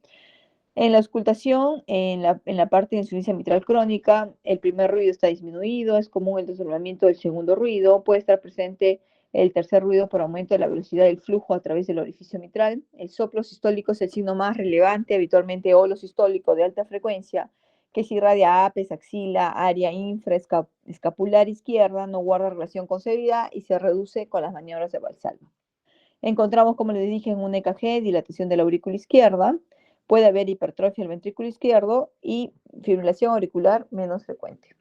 En la auscultación, en la parte de insuficiencia mitral crónica, el primer ruido está disminuido, es común el desdoblamiento del segundo ruido, puede estar presente el tercer ruido por aumento de la velocidad del flujo a través del orificio mitral. El soplo sistólico es el signo más relevante, habitualmente holo sistólico de alta frecuencia, que se irradia apes, axila, área infraescapular izquierda, no guarda relación con concebida y se reduce con las maniobras de Valsalva. Encontramos, como les dije, en un EKG, dilatación de la aurícula izquierda, puede haber hipertrofia del ventrículo izquierdo y fibrilación auricular menos frecuente.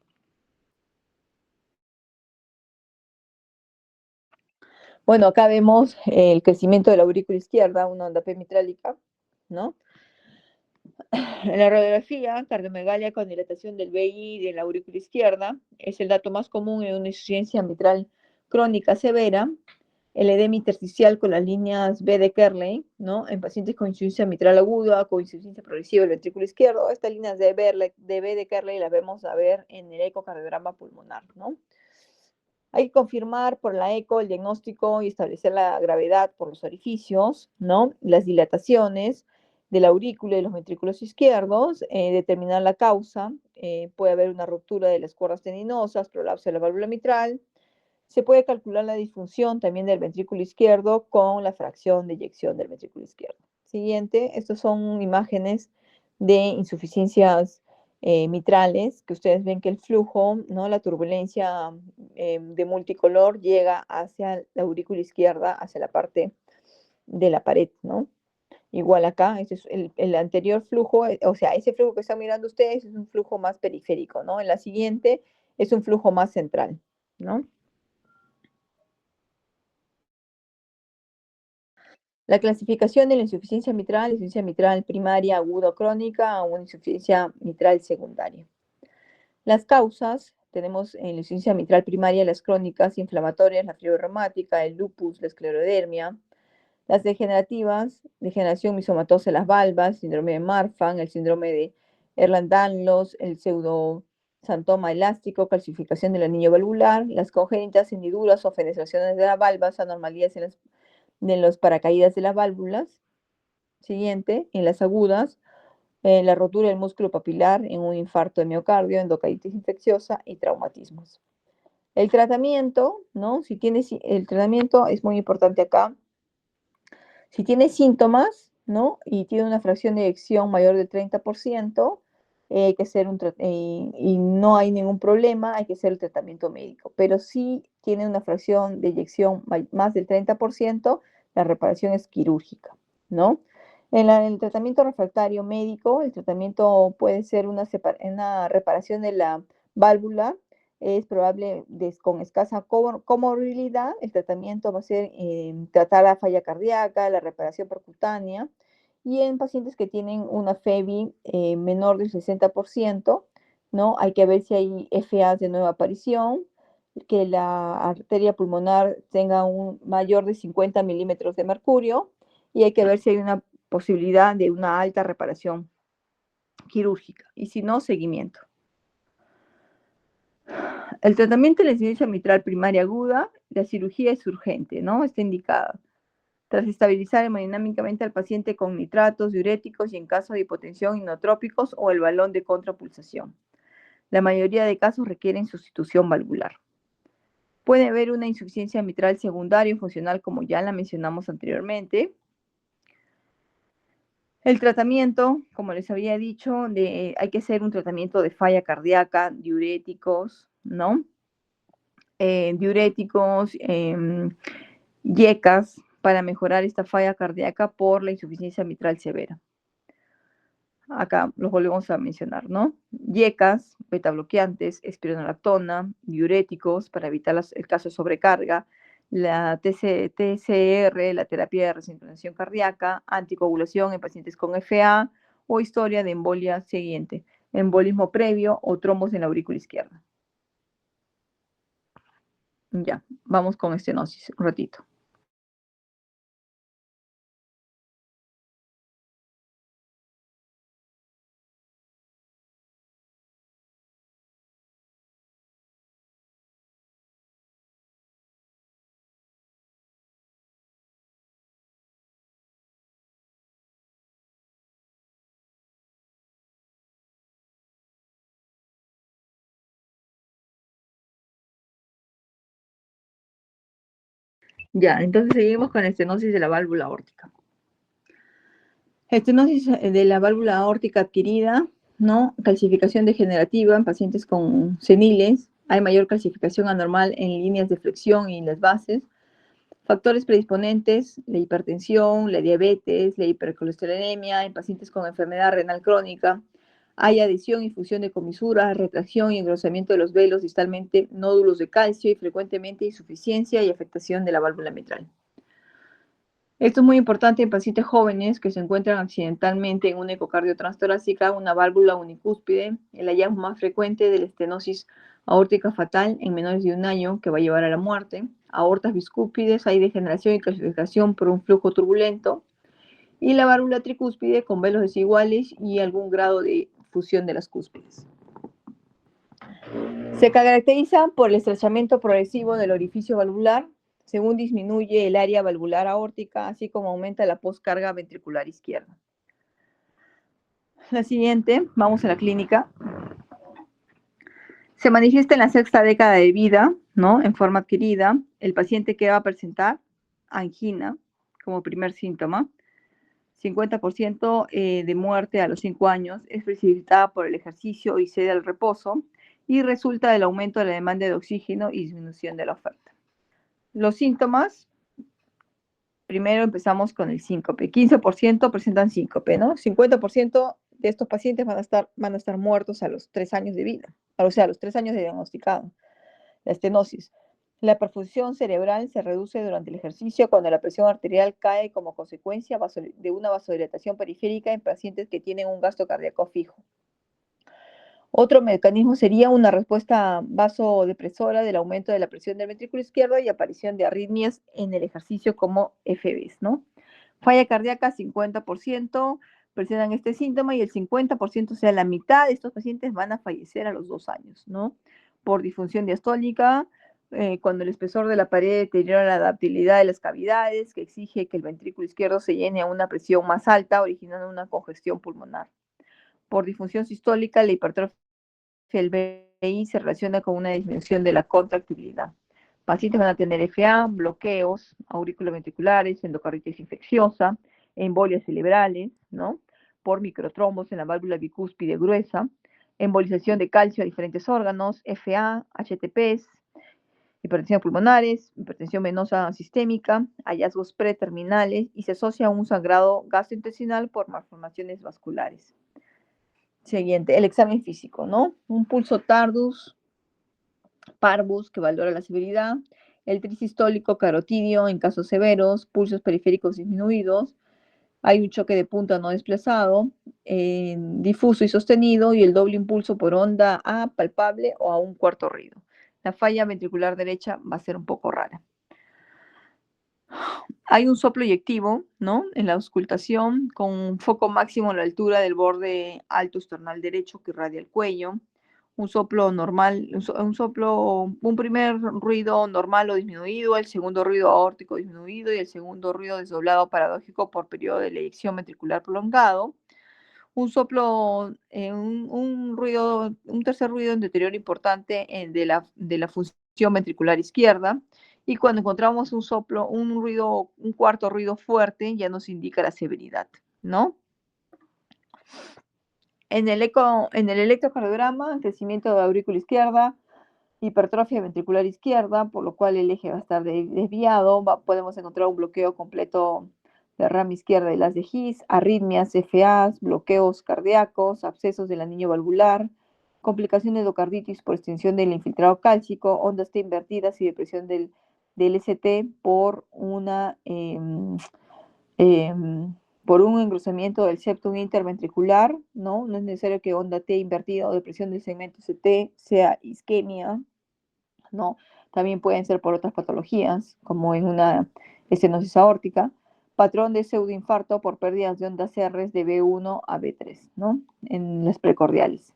Bueno, acá vemos el crecimiento de la aurícula izquierda, una onda P mitrálica, ¿no? En la radiografía, cardiomegalia con dilatación del VI de la aurícula izquierda es el dato más común en una insuficiencia mitral crónica severa. El edema intersticial con las líneas B de Kerley, ¿no? En pacientes con insuficiencia mitral aguda, con insuficiencia progresiva del ventrículo izquierdo, estas líneas de B de Kerley las vemos a ver en el ecocardiograma pulmonar, ¿no? Hay que confirmar por la eco el diagnóstico y establecer la gravedad por los orificios, ¿no? Las dilataciones de la aurícula y los ventrículos izquierdos, determinar la causa, puede haber una ruptura de las cuerdas tendinosas, prolapso de la válvula mitral. Se puede calcular la disfunción también del ventrículo izquierdo con la fracción de eyección del ventrículo izquierdo. Siguiente, estas son imágenes de insuficiencias mitrales, que ustedes ven que el flujo, ¿no? La turbulencia de multicolor llega hacia la aurícula izquierda, hacia la parte de la pared, ¿no? Igual acá, este es el anterior flujo, o sea, ese flujo que están mirando ustedes es un flujo más periférico, ¿no? En la siguiente es un flujo más central, ¿no? La clasificación de la insuficiencia mitral primaria, aguda o crónica, o una insuficiencia mitral secundaria. Las causas, tenemos en la insuficiencia mitral primaria las crónicas inflamatorias, la fiebre reumática, el lupus, la esclerodermia. Las degenerativas, degeneración misomatosa de las valvas, síndrome de Marfan, el síndrome de Ehlers-Danlos, el pseudosantoma elástico, calcificación del anillo valvular. Las congénitas, hendiduras o fenestraciones de las valvas, anormalidades de los paracaídas de las válvulas. Siguiente, en las agudas, la rotura del músculo papilar en un infarto de miocardio, endocarditis infecciosa y traumatismos. El tratamiento, ¿no? El tratamiento es muy importante acá. Si tiene síntomas, ¿no? Y tiene una fracción de eyección mayor del 30%, hay que hacer y no hay ningún problema, hay que hacer el tratamiento médico. Pero si tiene una fracción de eyección más del 30%, la reparación es quirúrgica, ¿no? En el tratamiento refractario médico, el tratamiento puede ser una reparación de la válvula. Es probable con escasa comorbilidad, el tratamiento va a ser tratar la falla cardíaca, la reparación percutánea, y en pacientes que tienen una FEBI menor del 60%, ¿no? Hay que ver si hay FAs de nueva aparición, que la arteria pulmonar tenga un mayor de 50 milímetros de mercurio, y hay que ver si hay una posibilidad de una alta reparación quirúrgica, y si no, seguimiento. El tratamiento de la insuficiencia mitral primaria aguda, la cirugía es urgente, ¿no? Está indicada. Tras estabilizar hemodinámicamente al paciente con nitratos, diuréticos y en caso de hipotensión inotrópicos o el balón de contrapulsación. La mayoría de casos requieren sustitución valvular. Puede haber una insuficiencia mitral secundaria funcional, como ya la mencionamos anteriormente. El tratamiento, como les había dicho, hay que hacer un tratamiento de falla cardíaca, diuréticos, ¿no? Diuréticos, YECAS, para mejorar esta falla cardíaca por la insuficiencia mitral severa. Acá los volvemos a mencionar, ¿no? YECAS, betabloqueantes, espironolactona, diuréticos para evitar el caso de sobrecarga, la TCR, la terapia de resincronización cardíaca, anticoagulación en pacientes con FA o historia de embolia siguiente, embolismo previo o trombos en la aurícula izquierda. Ya, vamos con estenosis, un ratito. Ya, entonces seguimos con la estenosis de la válvula aórtica. Estenosis de la válvula aórtica adquirida, ¿no? Calcificación degenerativa en pacientes con seniles. Hay mayor calcificación anormal en líneas de flexión y en las bases. Factores predisponentes, la hipertensión, la diabetes, la hipercolesterolemia en pacientes con enfermedad renal crónica. Hay adhesión y fusión de comisuras, retracción y engrosamiento de los velos distalmente, nódulos de calcio y frecuentemente insuficiencia y afectación de la válvula mitral. Esto es muy importante en pacientes jóvenes que se encuentran accidentalmente en una ecocardio transtorácica, una válvula unicúspide, el hallazgo más frecuente de la estenosis aórtica fatal en menores de 1 año que va a llevar a la muerte. Aortas biscúspides, hay degeneración y calcificación por un flujo turbulento. Y la válvula tricúspide con velos desiguales y algún grado de fusión de las cúspides. Se caracteriza por el estrechamiento progresivo del orificio valvular, según disminuye el área valvular aórtica, así como aumenta la poscarga ventricular izquierda. La siguiente, vamos a la clínica. Se manifiesta en la sexta década de vida, ¿no? En forma adquirida. El paciente que va a presentar angina como primer síntoma. 50% de muerte a los 5 años es precipitada por el ejercicio y cede al reposo y resulta del aumento de la demanda de oxígeno y disminución de la oferta. Los síntomas, primero empezamos con el síncope. 15% presentan síncope, ¿no? 50% de estos pacientes van a estar muertos a los 3 años de vida, o sea, a los 3 años de diagnosticado. La estenosis. La perfusión cerebral se reduce durante el ejercicio cuando la presión arterial cae como consecuencia de una vasodilatación periférica en pacientes que tienen un gasto cardíaco fijo. Otro mecanismo sería una respuesta vasodepresora del aumento de la presión del ventrículo izquierdo y aparición de arritmias en el ejercicio como FBs, ¿no? Falla cardíaca, 50% presentan este síntoma y el 50%, o sea, la mitad de estos pacientes van a fallecer a los 2 años, ¿no? Por disfunción diastólica, cuando el espesor de la pared deteriora la adaptabilidad de las cavidades, que exige que el ventrículo izquierdo se llene a una presión más alta, originando una congestión pulmonar. Por disfunción sistólica, la hipertrofia del VI se relaciona con una disminución de la contractibilidad. Pacientes van a tener FA, bloqueos auriculoventriculares, endocarditis infecciosa, embolias cerebrales, ¿no? Por microtrombos en la válvula bicúspide gruesa, embolización de calcio a diferentes órganos, FA, HTPs, hipertensión pulmonares, hipertensión venosa sistémica, hallazgos preterminales y se asocia a un sangrado gastrointestinal por malformaciones vasculares. Siguiente, el examen físico, ¿no? Un pulso tardus, parvus, que valora la severidad, el trisistólico carotidio en casos severos, pulsos periféricos disminuidos, hay un choque de punta no desplazado, difuso y sostenido, y el doble impulso por onda A palpable o a un cuarto ruido. La falla ventricular derecha va a ser un poco rara. Hay un soplo eyectivo, ¿no? En la auscultación, con un foco máximo a la altura del borde alto esternal derecho que irradia el cuello. Un soplo normal, un primer ruido normal o disminuido, el segundo ruido aórtico disminuido y el segundo ruido desdoblado paradójico por periodo de eyección ventricular prolongado. Un soplo, un tercer ruido en deterioro importante de la función ventricular izquierda. Y cuando encontramos un soplo, un cuarto ruido fuerte, ya nos indica la severidad, ¿no? En el electrocardiograma, crecimiento de la aurícula izquierda, hipertrofia ventricular izquierda, por lo cual el eje va a estar desviado. Podemos encontrar un bloqueo completo de rama izquierda de las de His, arritmias, FAs, bloqueos cardíacos, abscesos del anillo valvular, complicaciones de endocarditis por extensión del infiltrado cálcico, ondas T invertidas y depresión del ST por por un engrosamiento del septum interventricular, ¿no? No es necesario que onda T invertida o depresión del segmento ST sea isquemia, ¿no? También pueden ser por otras patologías, como en una estenosis aórtica. Patrón de pseudoinfarto por pérdidas de ondas R de B1 a B3, ¿no? En las precordiales.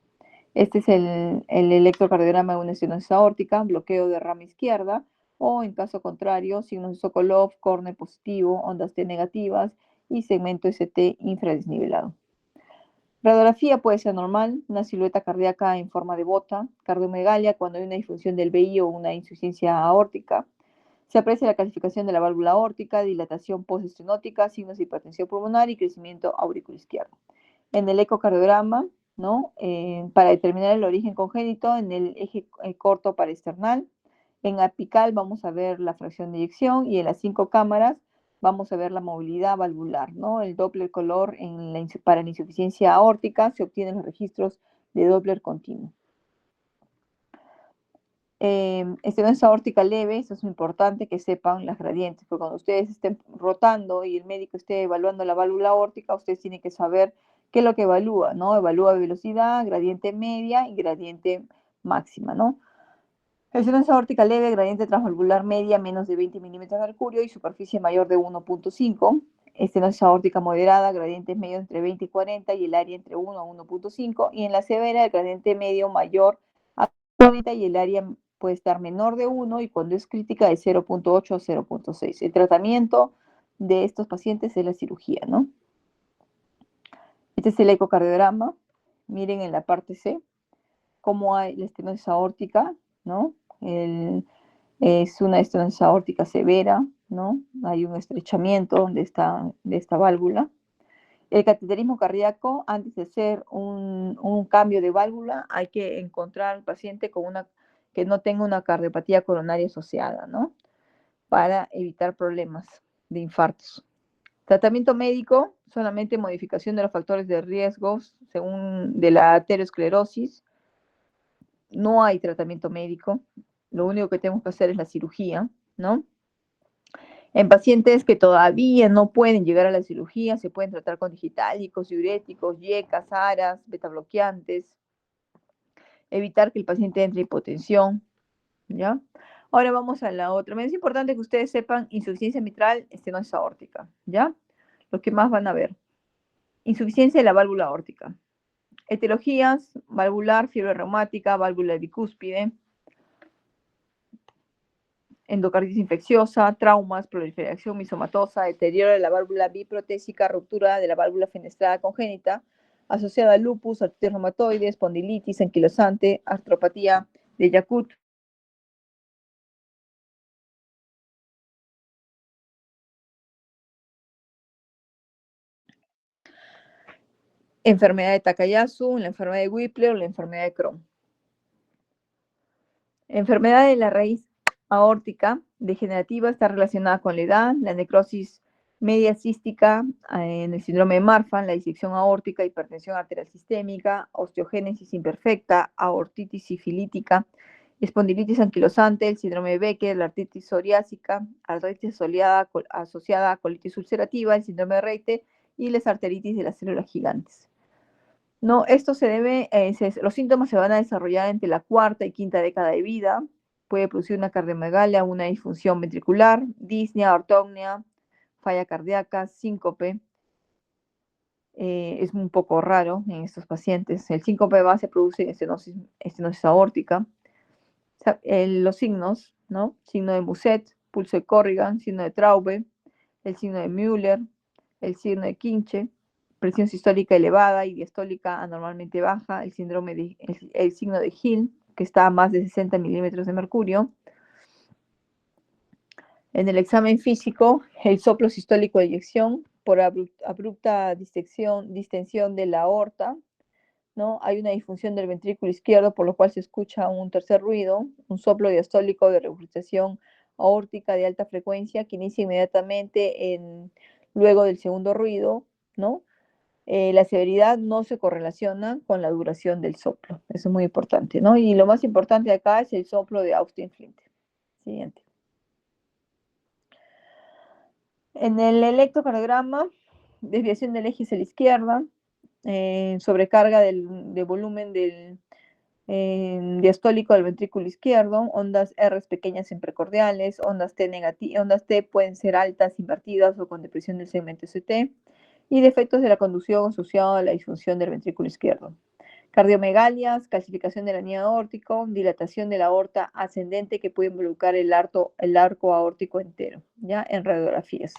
Este es el electrocardiograma de una estenosis aórtica, bloqueo de rama izquierda, o en caso contrario, signos de Sokolov, corne positivo, ondas T negativas y segmento ST infradesnivelado. Radiografía puede ser normal, una silueta cardíaca en forma de bota, cardiomegalia cuando hay una disfunción del VI o una insuficiencia aórtica. Se aprecia la calcificación de la válvula aórtica, dilatación postestenótica, signos de hipertensión pulmonar y crecimiento auricular izquierdo. En el ecocardiograma, ¿no? Para determinar el origen congénito, en el eje corto paraesternal. En apical vamos a ver la fracción de eyección y en las 5 cámaras vamos a ver la movilidad valvular, ¿no? El Doppler color para la insuficiencia aórtica se obtienen los registros de Doppler continuo. Estenosis aórtica leve, eso es muy importante que sepan las gradientes, porque cuando ustedes estén rotando y el médico esté evaluando la válvula aórtica, ustedes tienen que saber qué es lo que evalúa, ¿no? Evalúa velocidad, gradiente media y gradiente máxima, ¿no? Estenosis aórtica leve, gradiente transvalvular media menos de 20 milímetros de mercurio y superficie mayor de 1.5. Estenosis aórtica moderada, gradientes medios entre 20 y 40 y el área entre 1 a 1.5. Y en la severa, el gradiente medio mayor a insólita y el área puede estar menor de 1 y cuando es crítica de 0.8 a 0.6. El tratamiento de estos pacientes es la cirugía, ¿no? Este es el ecocardiograma. Miren en la parte C cómo hay la estenosis aórtica, ¿no? Es una estenosis aórtica severa, ¿no? Hay un estrechamiento de esta válvula. El cateterismo cardíaco, antes de hacer un cambio de válvula, hay que encontrar al paciente que no tenga una cardiopatía coronaria asociada, ¿no? Para evitar problemas de infartos. Tratamiento médico, solamente modificación de los factores de riesgo según de la aterosclerosis. No hay tratamiento médico. Lo único que tenemos que hacer es la cirugía, ¿no? En pacientes que todavía no pueden llegar a la cirugía, se pueden tratar con digitálicos, diuréticos, yecas, ARAs, betabloqueantes, evitar que el paciente entre en hipotensión, ¿ya? Ahora vamos a la otra. Es importante que ustedes sepan insuficiencia mitral, estenosis aórtica, ¿ya? Lo que más van a ver. Insuficiencia de la válvula aórtica. Etiologías, valvular, fiebre reumática, válvula bicúspide, endocarditis infecciosa, traumas, proliferación misomatosa, deterioro de la válvula biprotésica, ruptura de la válvula fenestrada congénita, asociada a lupus, artritis reumatoide, espondilitis anquilosante, artropatía de Yakult. Enfermedad de Takayasu, la enfermedad de Whipple o la enfermedad de Crohn. Enfermedad de la raíz aórtica degenerativa está relacionada con la edad, la necrosis media cística en el síndrome de Marfan, la disección aórtica, hipertensión arterial sistémica, osteogénesis imperfecta, aortitis sifilítica, espondilitis anquilosante, el síndrome de Becker, la artritis psoriásica, artritis asociada a colitis ulcerativa, el síndrome de Rayte y las arteritis de las células gigantes. No, esto se debe, los síntomas se van a desarrollar entre la cuarta y quinta década de vida. Puede producir una cardiomegalia, una disfunción ventricular, disnea, ortognia, falla cardíaca, síncope. Es un poco raro en estos pacientes. El síncope base produce estenosis aórtica. Los signos, ¿no? Signo de Muset, pulso de Corrigan, signo de Traube, el signo de Müller, el signo de Kinche, presión sistólica elevada y diastólica anormalmente baja, el signo de Hill, que está a más de 60 milímetros de mercurio. En el examen físico, el soplo sistólico de eyección por abrupta distensión de la aorta, ¿no? Hay una disfunción del ventrículo izquierdo, por lo cual se escucha un tercer ruido, un soplo diastólico de regurgitación aórtica de alta frecuencia que inicia inmediatamente luego del segundo ruido, ¿no? La severidad no se correlaciona con la duración del soplo. Eso es muy importante, ¿no? Y lo más importante acá es el soplo de Austin Flint. Siguiente. En el electrocardiograma, desviación del eje hacia la izquierda, sobrecarga de volumen del diastólico del ventrículo izquierdo, ondas R pequeñas en precordiales, ondas T pueden ser altas, invertidas o con depresión del segmento ST, y defectos de la conducción asociados a la disfunción del ventrículo izquierdo. Cardiomegalias, calcificación del anillo aórtico, dilatación de la aorta ascendente que puede involucrar el arco aórtico entero, ya en radiografías.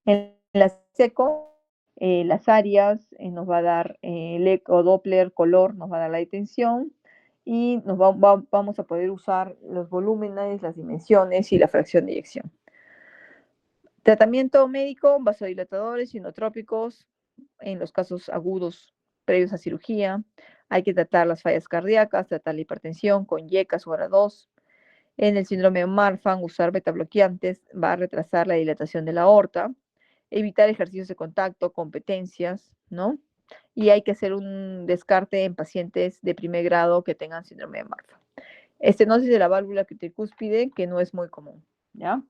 En la SECO, las áreas nos va a dar el eco Doppler, color, nos va a dar la detención y vamos a poder usar los volúmenes, las dimensiones y la fracción de eyección. Tratamiento médico, vasodilatadores, inotrópicos, en los casos agudos previos a cirugía. Hay que tratar las fallas cardíacas, tratar la hipertensión con yecas o ARA2. En el síndrome de Marfan, usar betabloqueantes va a retrasar la dilatación de la aorta. Evitar ejercicios de contacto, competencias, ¿no? Y hay que hacer un descarte en pacientes de primer grado que tengan síndrome de Marfan. Estenosis de la válvula tricúspide, que no es muy común, ¿ya?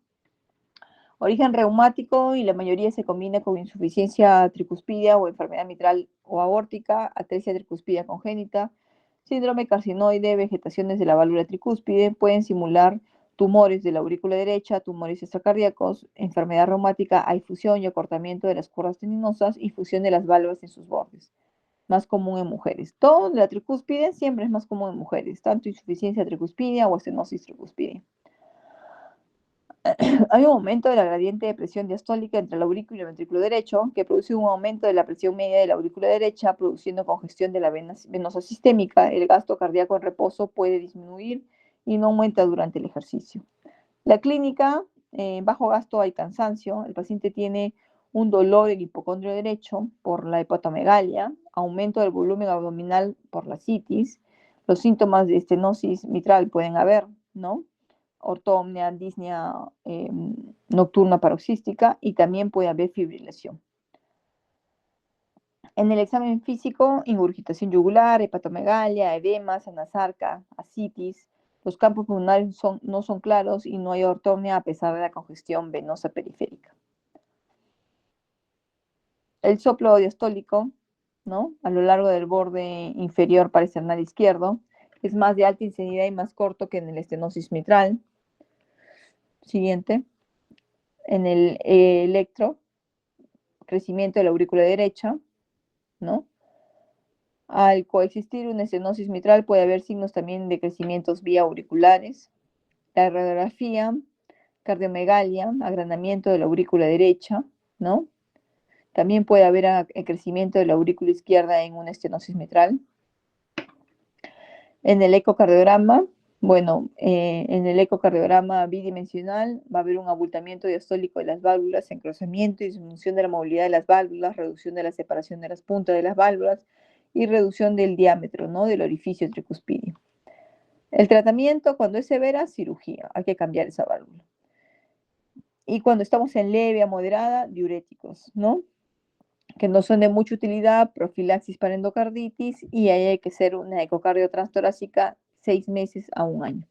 Origen reumático y la mayoría se combina con insuficiencia tricuspidia o enfermedad mitral o aórtica, atresia tricuspidia congénita, síndrome carcinoide, vegetaciones de la válvula tricúspide, pueden simular tumores de la aurícula derecha, tumores extracardíacos, enfermedad reumática, hay fusión y acortamiento de las cuerdas tendinosas y fusión de las válvulas en sus bordes. más común en mujeres. Todo de la tricúspide siempre es más común en mujeres, tanto insuficiencia tricuspidia o estenosis tricuspidia. Hay un aumento de la gradiente de presión diastólica entre el aurículo y el ventrículo derecho, que produce un aumento de la presión media de la aurícula derecha, produciendo congestión de la vena venosa sistémica. El gasto cardíaco en reposo puede disminuir y no aumenta durante el ejercicio. La clínica, bajo gasto hay cansancio, el paciente tiene un dolor en el hipocondrio derecho por la hepatomegalia, aumento del volumen abdominal por la citis, los síntomas de estenosis mitral pueden haber, ¿no? Ortopnea, disnea nocturna paroxística y también puede haber fibrilación. En el examen físico, ingurgitación yugular, hepatomegalia, edemas, anasarca, ascitis. Los campos pulmonares no son claros y no hay ortopnea a pesar de la congestión venosa periférica. El soplo diastólico, ¿no? A lo largo del borde inferior parasternal izquierdo es más de alta intensidad y más corto que en el estenosis mitral. Siguiente. En el electro, crecimiento de la aurícula derecha, ¿no? Al coexistir una estenosis mitral puede haber signos también de crecimientos vía auriculares. La radiografía, cardiomegalia, agrandamiento de la aurícula derecha, ¿no? También puede haber crecimiento de la aurícula izquierda en una estenosis mitral. En el ecocardiograma, bueno, en el ecocardiograma bidimensional va a haber un abultamiento diastólico de las válvulas, encruzamiento y disminución de la movilidad de las válvulas, reducción de la separación de las puntas de las válvulas y reducción del diámetro, ¿no? Del orificio tricuspidio. El tratamiento, cuando es severa, cirugía, hay que cambiar esa válvula. Y cuando estamos en leve a moderada, diuréticos, ¿no? Que no son de mucha utilidad, profilaxis para endocarditis y ahí hay que hacer una ecocardio transtorácica 6 meses a 1 año.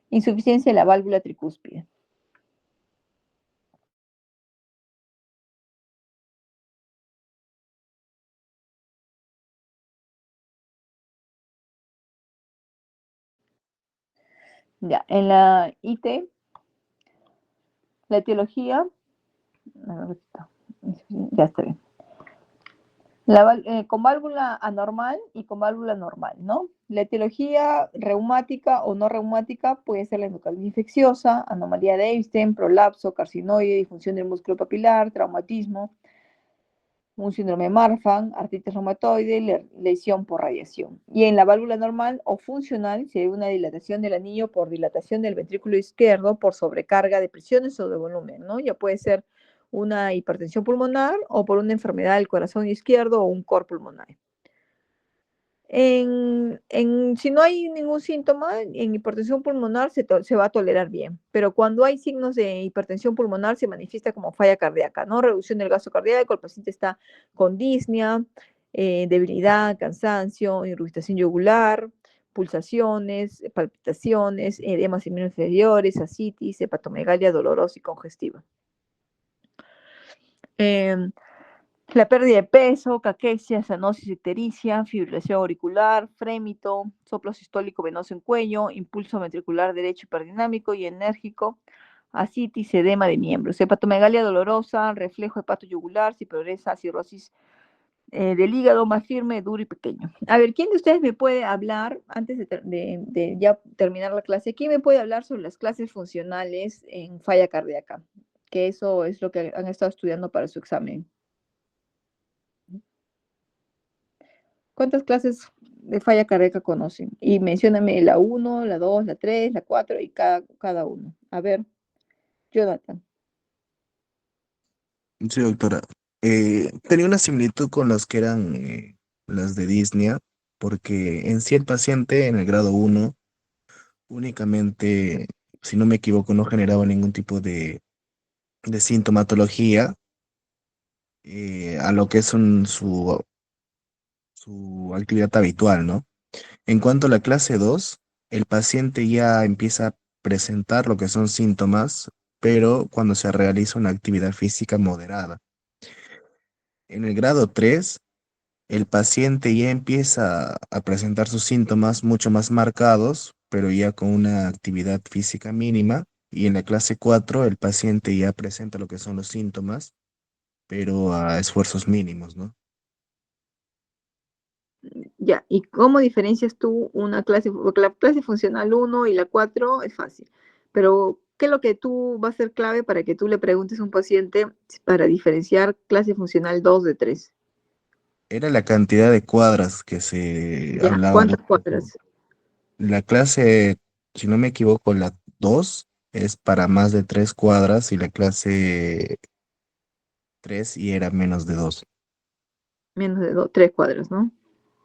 Insuficiencia de la válvula tricúspide. Ya, en la IT, la etiología, ya está bien. Con válvula anormal y con válvula normal, ¿no? La etiología reumática o no reumática puede ser la endocarditis infecciosa, anomalía de Einstein, prolapso, carcinoide, disfunción del músculo papilar, traumatismo, un síndrome de Marfan, artritis reumatoide, lesión por radiación. Y en la válvula normal o funcional se ve una dilatación del anillo por dilatación del ventrículo izquierdo por sobrecarga de presiones o de volumen, ¿no? Ya puede ser una hipertensión pulmonar o por una enfermedad del corazón izquierdo o un cor pulmonar. Si no hay ningún síntoma, en hipertensión pulmonar se va a tolerar bien, pero cuando hay signos de hipertensión pulmonar se manifiesta como falla cardíaca, ¿no? Reducción del gasto cardíaco, el paciente está con disnea, debilidad, cansancio, irritación yugular, pulsaciones, palpitaciones, edemas inferiores, ascitis, hepatomegalia dolorosa y congestiva. La pérdida de peso, caquexia, cianosis ictericia, fibrilación auricular, frémito, soplo sistólico venoso en cuello, impulso ventricular derecho hiperdinámico y enérgico, ascitis, edema de miembros, hepatomegalia dolorosa, reflejo hepatoyugular, si progresa cirrosis del hígado más firme, duro y pequeño. A ver, ¿quién de ustedes me puede hablar, antes de ya terminar la clase, quién me puede hablar sobre las clases funcionales en falla cardíaca? Que eso es lo que han estado estudiando para su examen. ¿Cuántas clases de falla cardíaca conocen? Y mencióname la 1, la 2, la 3, la 4 y cada uno. A ver, Jonathan. Sí, doctora. Tenía una similitud con las que eran las de disnea, porque en sí el paciente en el grado 1 únicamente, si no me equivoco, no generaba ningún tipo de sintomatología a lo que es su actividad habitual, ¿no? En cuanto a la clase 2, el paciente ya empieza a presentar lo que son síntomas, pero cuando se realiza una actividad física moderada. En el grado 3, el paciente ya empieza a presentar sus síntomas mucho más marcados, pero ya con una actividad física mínima. Y en la clase 4, el paciente ya presenta lo que son los síntomas, pero a esfuerzos mínimos, ¿no? Ya, ¿y cómo diferencias tú una clase? Porque la clase funcional 1 y la 4 es fácil, pero ¿qué es lo que tú va a ser clave para que tú le preguntes a un paciente para diferenciar clase funcional 2 de 3? Era la cantidad de cuadras que se Ya, hablaba, ¿no? ¿cuántas cuadras? La clase, si no me equivoco, la 2 es para más de 3 cuadras y la clase 3 y era menos de 2. Menos de 3 cuadras, ¿no?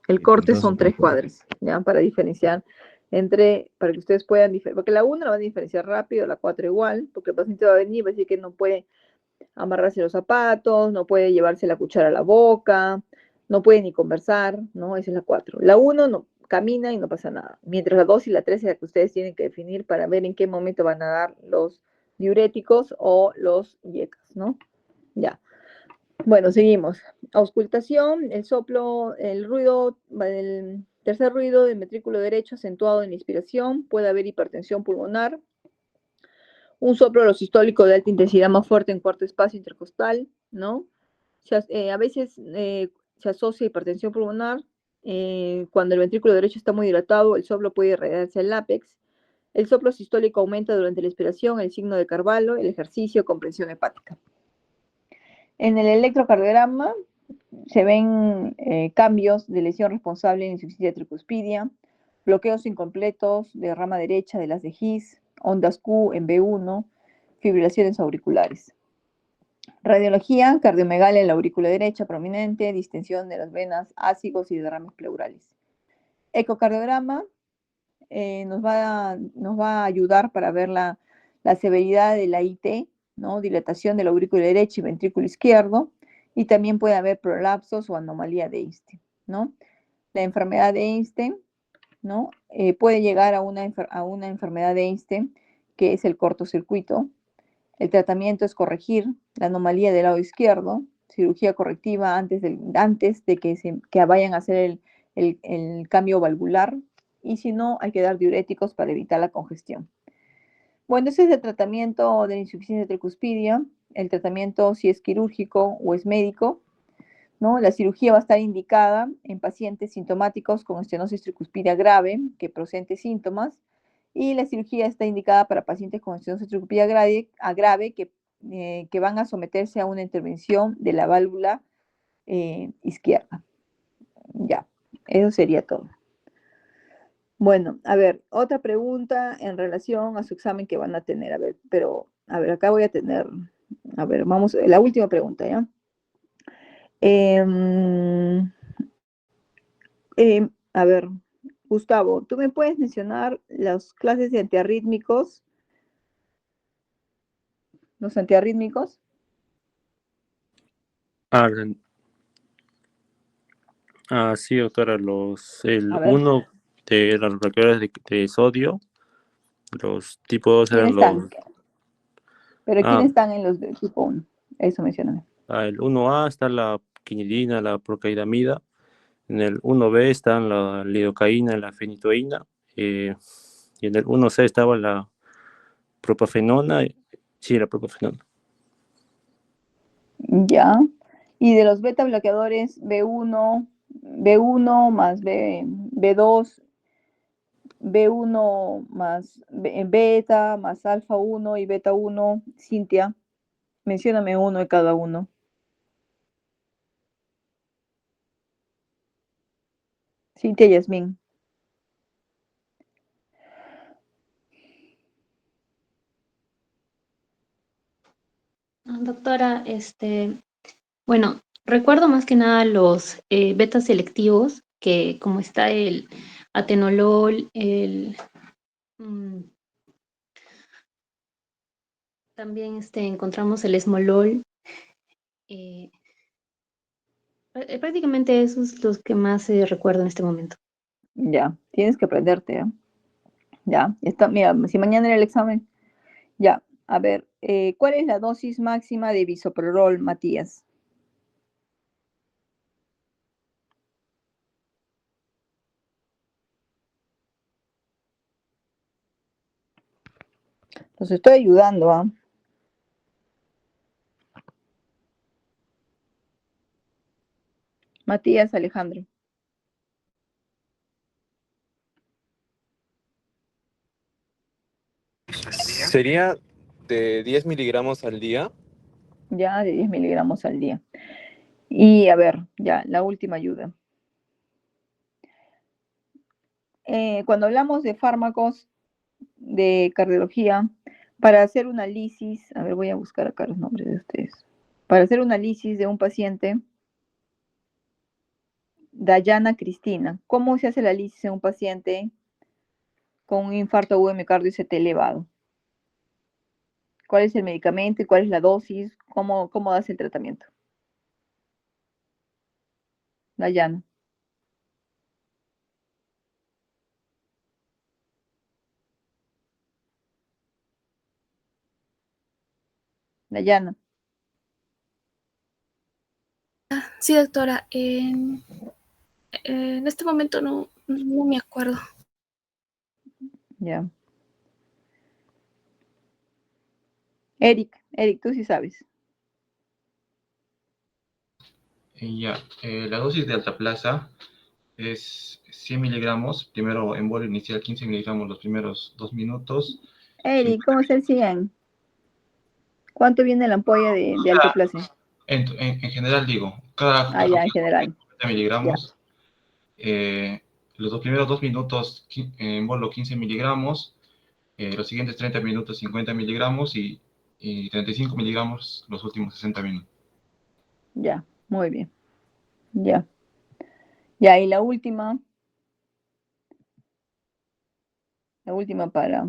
El Con corte 2 o son 3 3 cuadras. cuadras, ¿ya? Para diferenciar entre, para que ustedes puedan diferenciar, porque la 1 la van a diferenciar rápido, la 4 igual, porque el paciente va a venir y va a decir que no puede amarrarse los zapatos, no puede llevarse la cuchara a la boca, no puede ni conversar, ¿no? Esa es la 4. La 1 no, camina y no pasa nada, mientras la 2 y la 3 es la que ustedes tienen que definir para ver en qué momento van a dar los diuréticos o los IECAS, ¿no? Ya. Bueno, seguimos. Auscultación, el soplo, el ruido, el tercer ruido del ventrículo derecho acentuado en la inspiración, puede haber hipertensión pulmonar, un soplo sistólico de alta intensidad más fuerte en cuarto espacio intercostal, ¿no? A veces se asocia hipertensión pulmonar cuando el ventrículo derecho está muy dilatado, el soplo puede irradiarse al lápex. El soplo sistólico aumenta durante la inspiración, el signo de Carvalho, el ejercicio, comprensión hepática. En el electrocardiograma se ven cambios de lesión responsable en insuficiencia tricuspidia, bloqueos incompletos de rama derecha de las de His, ondas Q en B1, fibrilaciones auriculares. Radiología, cardiomegalia en la aurícula derecha prominente, distensión de las venas, ácigos y derrames pleurales. Ecocardiograma nos va a ayudar para ver la severidad de la IT, ¿no? Dilatación de la aurícula derecha y ventrículo izquierdo, y también puede haber prolapsos o anomalía de Einstein, ¿no? La enfermedad de Einstein, ¿no? Puede llegar a una enfermedad de Einstein, que es el cortocircuito. El tratamiento es corregir la anomalía del lado izquierdo, cirugía correctiva antes de que vayan a hacer el cambio valvular, y si no, hay que dar diuréticos para evitar la congestión. Bueno, ese es el tratamiento de la insuficiencia tricuspidia. El tratamiento, si es quirúrgico o es médico, ¿no? La cirugía va a estar indicada en pacientes sintomáticos con estenosis tricuspidia grave que presente síntomas, y la cirugía está indicada para pacientes con estenosis tricuspidia grave que van a someterse a una intervención de la válvula izquierda. Ya, eso sería todo. Bueno, a ver, otra pregunta en relación a su examen que van a tener. A ver, acá voy a tener, a ver, vamos, la última pregunta, ¿ya? A ver, Gustavo, ¿tú me puedes mencionar las clases de antiarrítmicos? ¿Los antiarrítmicos? Ah, sí, doctora, A el ver, uno de las bloqueadores de sodio, los tipo 2 ¿quiénes eran están? Pero ah, ¿quiénes están en los de tipo 1? Eso mencioname. el 1A está la quinidina, la procairamida, en el 1B están la lidocaína, la fenitoína, y en el 1C estaba la propafenona, sí, la propafenona. Ya. Y de los beta bloqueadores B1 más B2, B1 más beta más alfa 1 y beta 1, Cintia, mencióname uno de cada uno. Cintia Yasmín. Doctora, bueno, recuerdo más que nada los betas selectivos, que como está el atenolol, mm, también encontramos el esmolol. eh, Prácticamente esos los que más recuerdo en este momento. Ya, tienes que aprenderte, ¿eh? Ya, está, mira, si mañana era el examen, ya, a ver, ¿cuál es la dosis máxima de bisoprolol, Matías? Los estoy ayudando, ¿ah? Matías Alejandro. Sería de 10 miligramos al día. Ya, de 10 miligramos al día. Y a ver, ya, la última ayuda. Cuando hablamos de fármacos de cardiología, para hacer una lisis, a ver, voy a buscar acá los nombres de ustedes. Para hacer una lisis de un paciente, Dayana Cristina, ¿cómo se hace la lisis en un paciente con un infarto agudo de miocardio y CT elevado? ¿Cuál es el medicamento y cuál es la dosis? ¿Cómo das el tratamiento? Dayana. Dayana. Sí, doctora. En este momento no me acuerdo. Ya. Eric, tú sí sabes. La dosis de altaplaza es 100 miligramos, primero en bolo inicial 15 miligramos los primeros 2 minutos. Eric, ¿cómo es el 100? ¿Cuánto viene la ampolla de alteplase? En general digo, cada Ah, ya, en general. 50 miligramos. Los primeros 2 minutos en bolo 15 miligramos, los siguientes 30 minutos 50 miligramos y 35 miligramos los últimos 60 minutos. Ya, muy bien. Ya. Ya, y la última para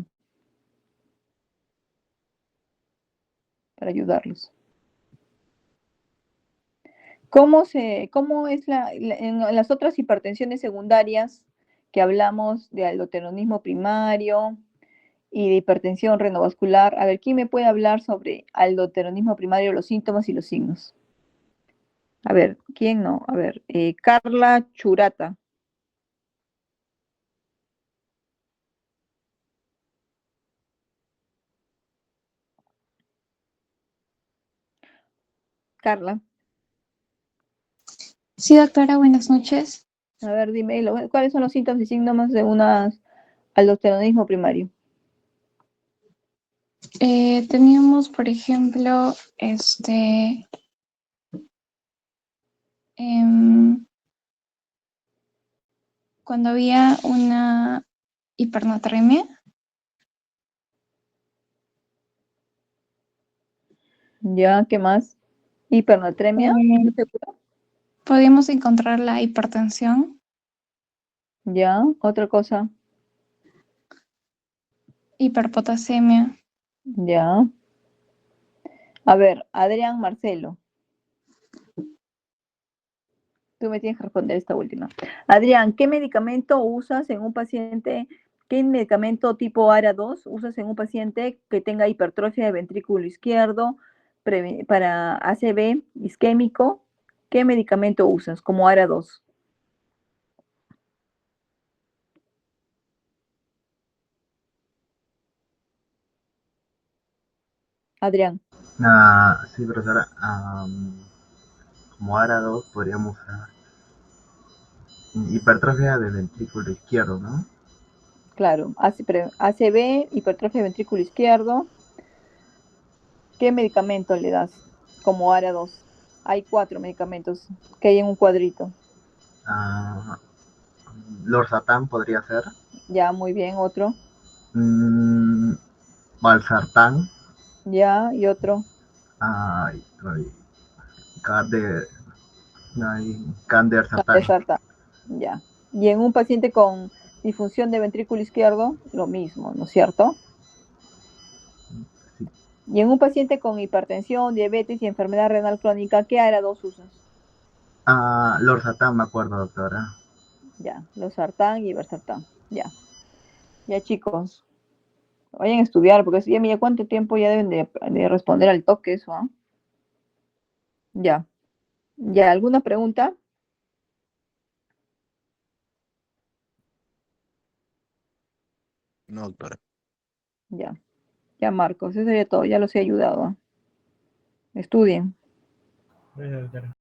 ayudarlos. ¿Cómo es en las otras hipertensiones secundarias que hablamos de aldoteronismo primario y de hipertensión renovascular? A ver, ¿quién me puede hablar sobre aldoteronismo primario, los síntomas y los signos? A ver, ¿quién no? A ver, Carla Churata. Carla, Sí, doctora, buenas noches. a ver, dime, ¿cuáles son los síntomas y signos de un aldosteronismo primario? Teníamos, por ejemplo, cuando había una hipernatremia, Ya, ¿qué más? Hipernatremia, ¿no eh, seguro? podíamos encontrar la hipertensión, Ya, otra cosa, hiperpotasemia. ya. A ver, Adrián Marcelo, tú me tienes que responder esta última. Adrián, ¿qué medicamento usas en un paciente, qué medicamento tipo ARA2 usas en un paciente que tenga hipertrofia de ventrículo izquierdo para ACV isquémico? ¿Qué medicamento usas como ARA2? Adrián, Sí, profesora. Como ARA2 podríamos usar hipertrofia del ventrículo izquierdo, ¿no? claro, ACV, hipertrofia de ventrículo izquierdo. ¿Qué medicamento le das como ARA2? Hay 4 medicamentos que hay en un cuadrito. Ah, Lorsatán podría ser. Ya, muy bien, otro. Mm, Valsartán. Ya, y otro. Ay, Cander, Candersatán. Exacta. Ya. Y en un paciente con disfunción de ventrículo izquierdo, lo mismo, ¿no es cierto? Sí. Y en un paciente con hipertensión, diabetes y enfermedad renal crónica, ¿qué ARA2 usas? Lorsatán, me acuerdo, doctora. Ya, losartán y irbesartán. Ya. Ya, chicos, vayan a estudiar, porque si ya mira cuánto tiempo ya deben de responder al toque eso, ¿ah? Ya. Ya, ¿alguna pregunta? No, doctora. Ya. Ya, Marcos, eso sería todo, ya los he ayudado, ¿ah? Estudien.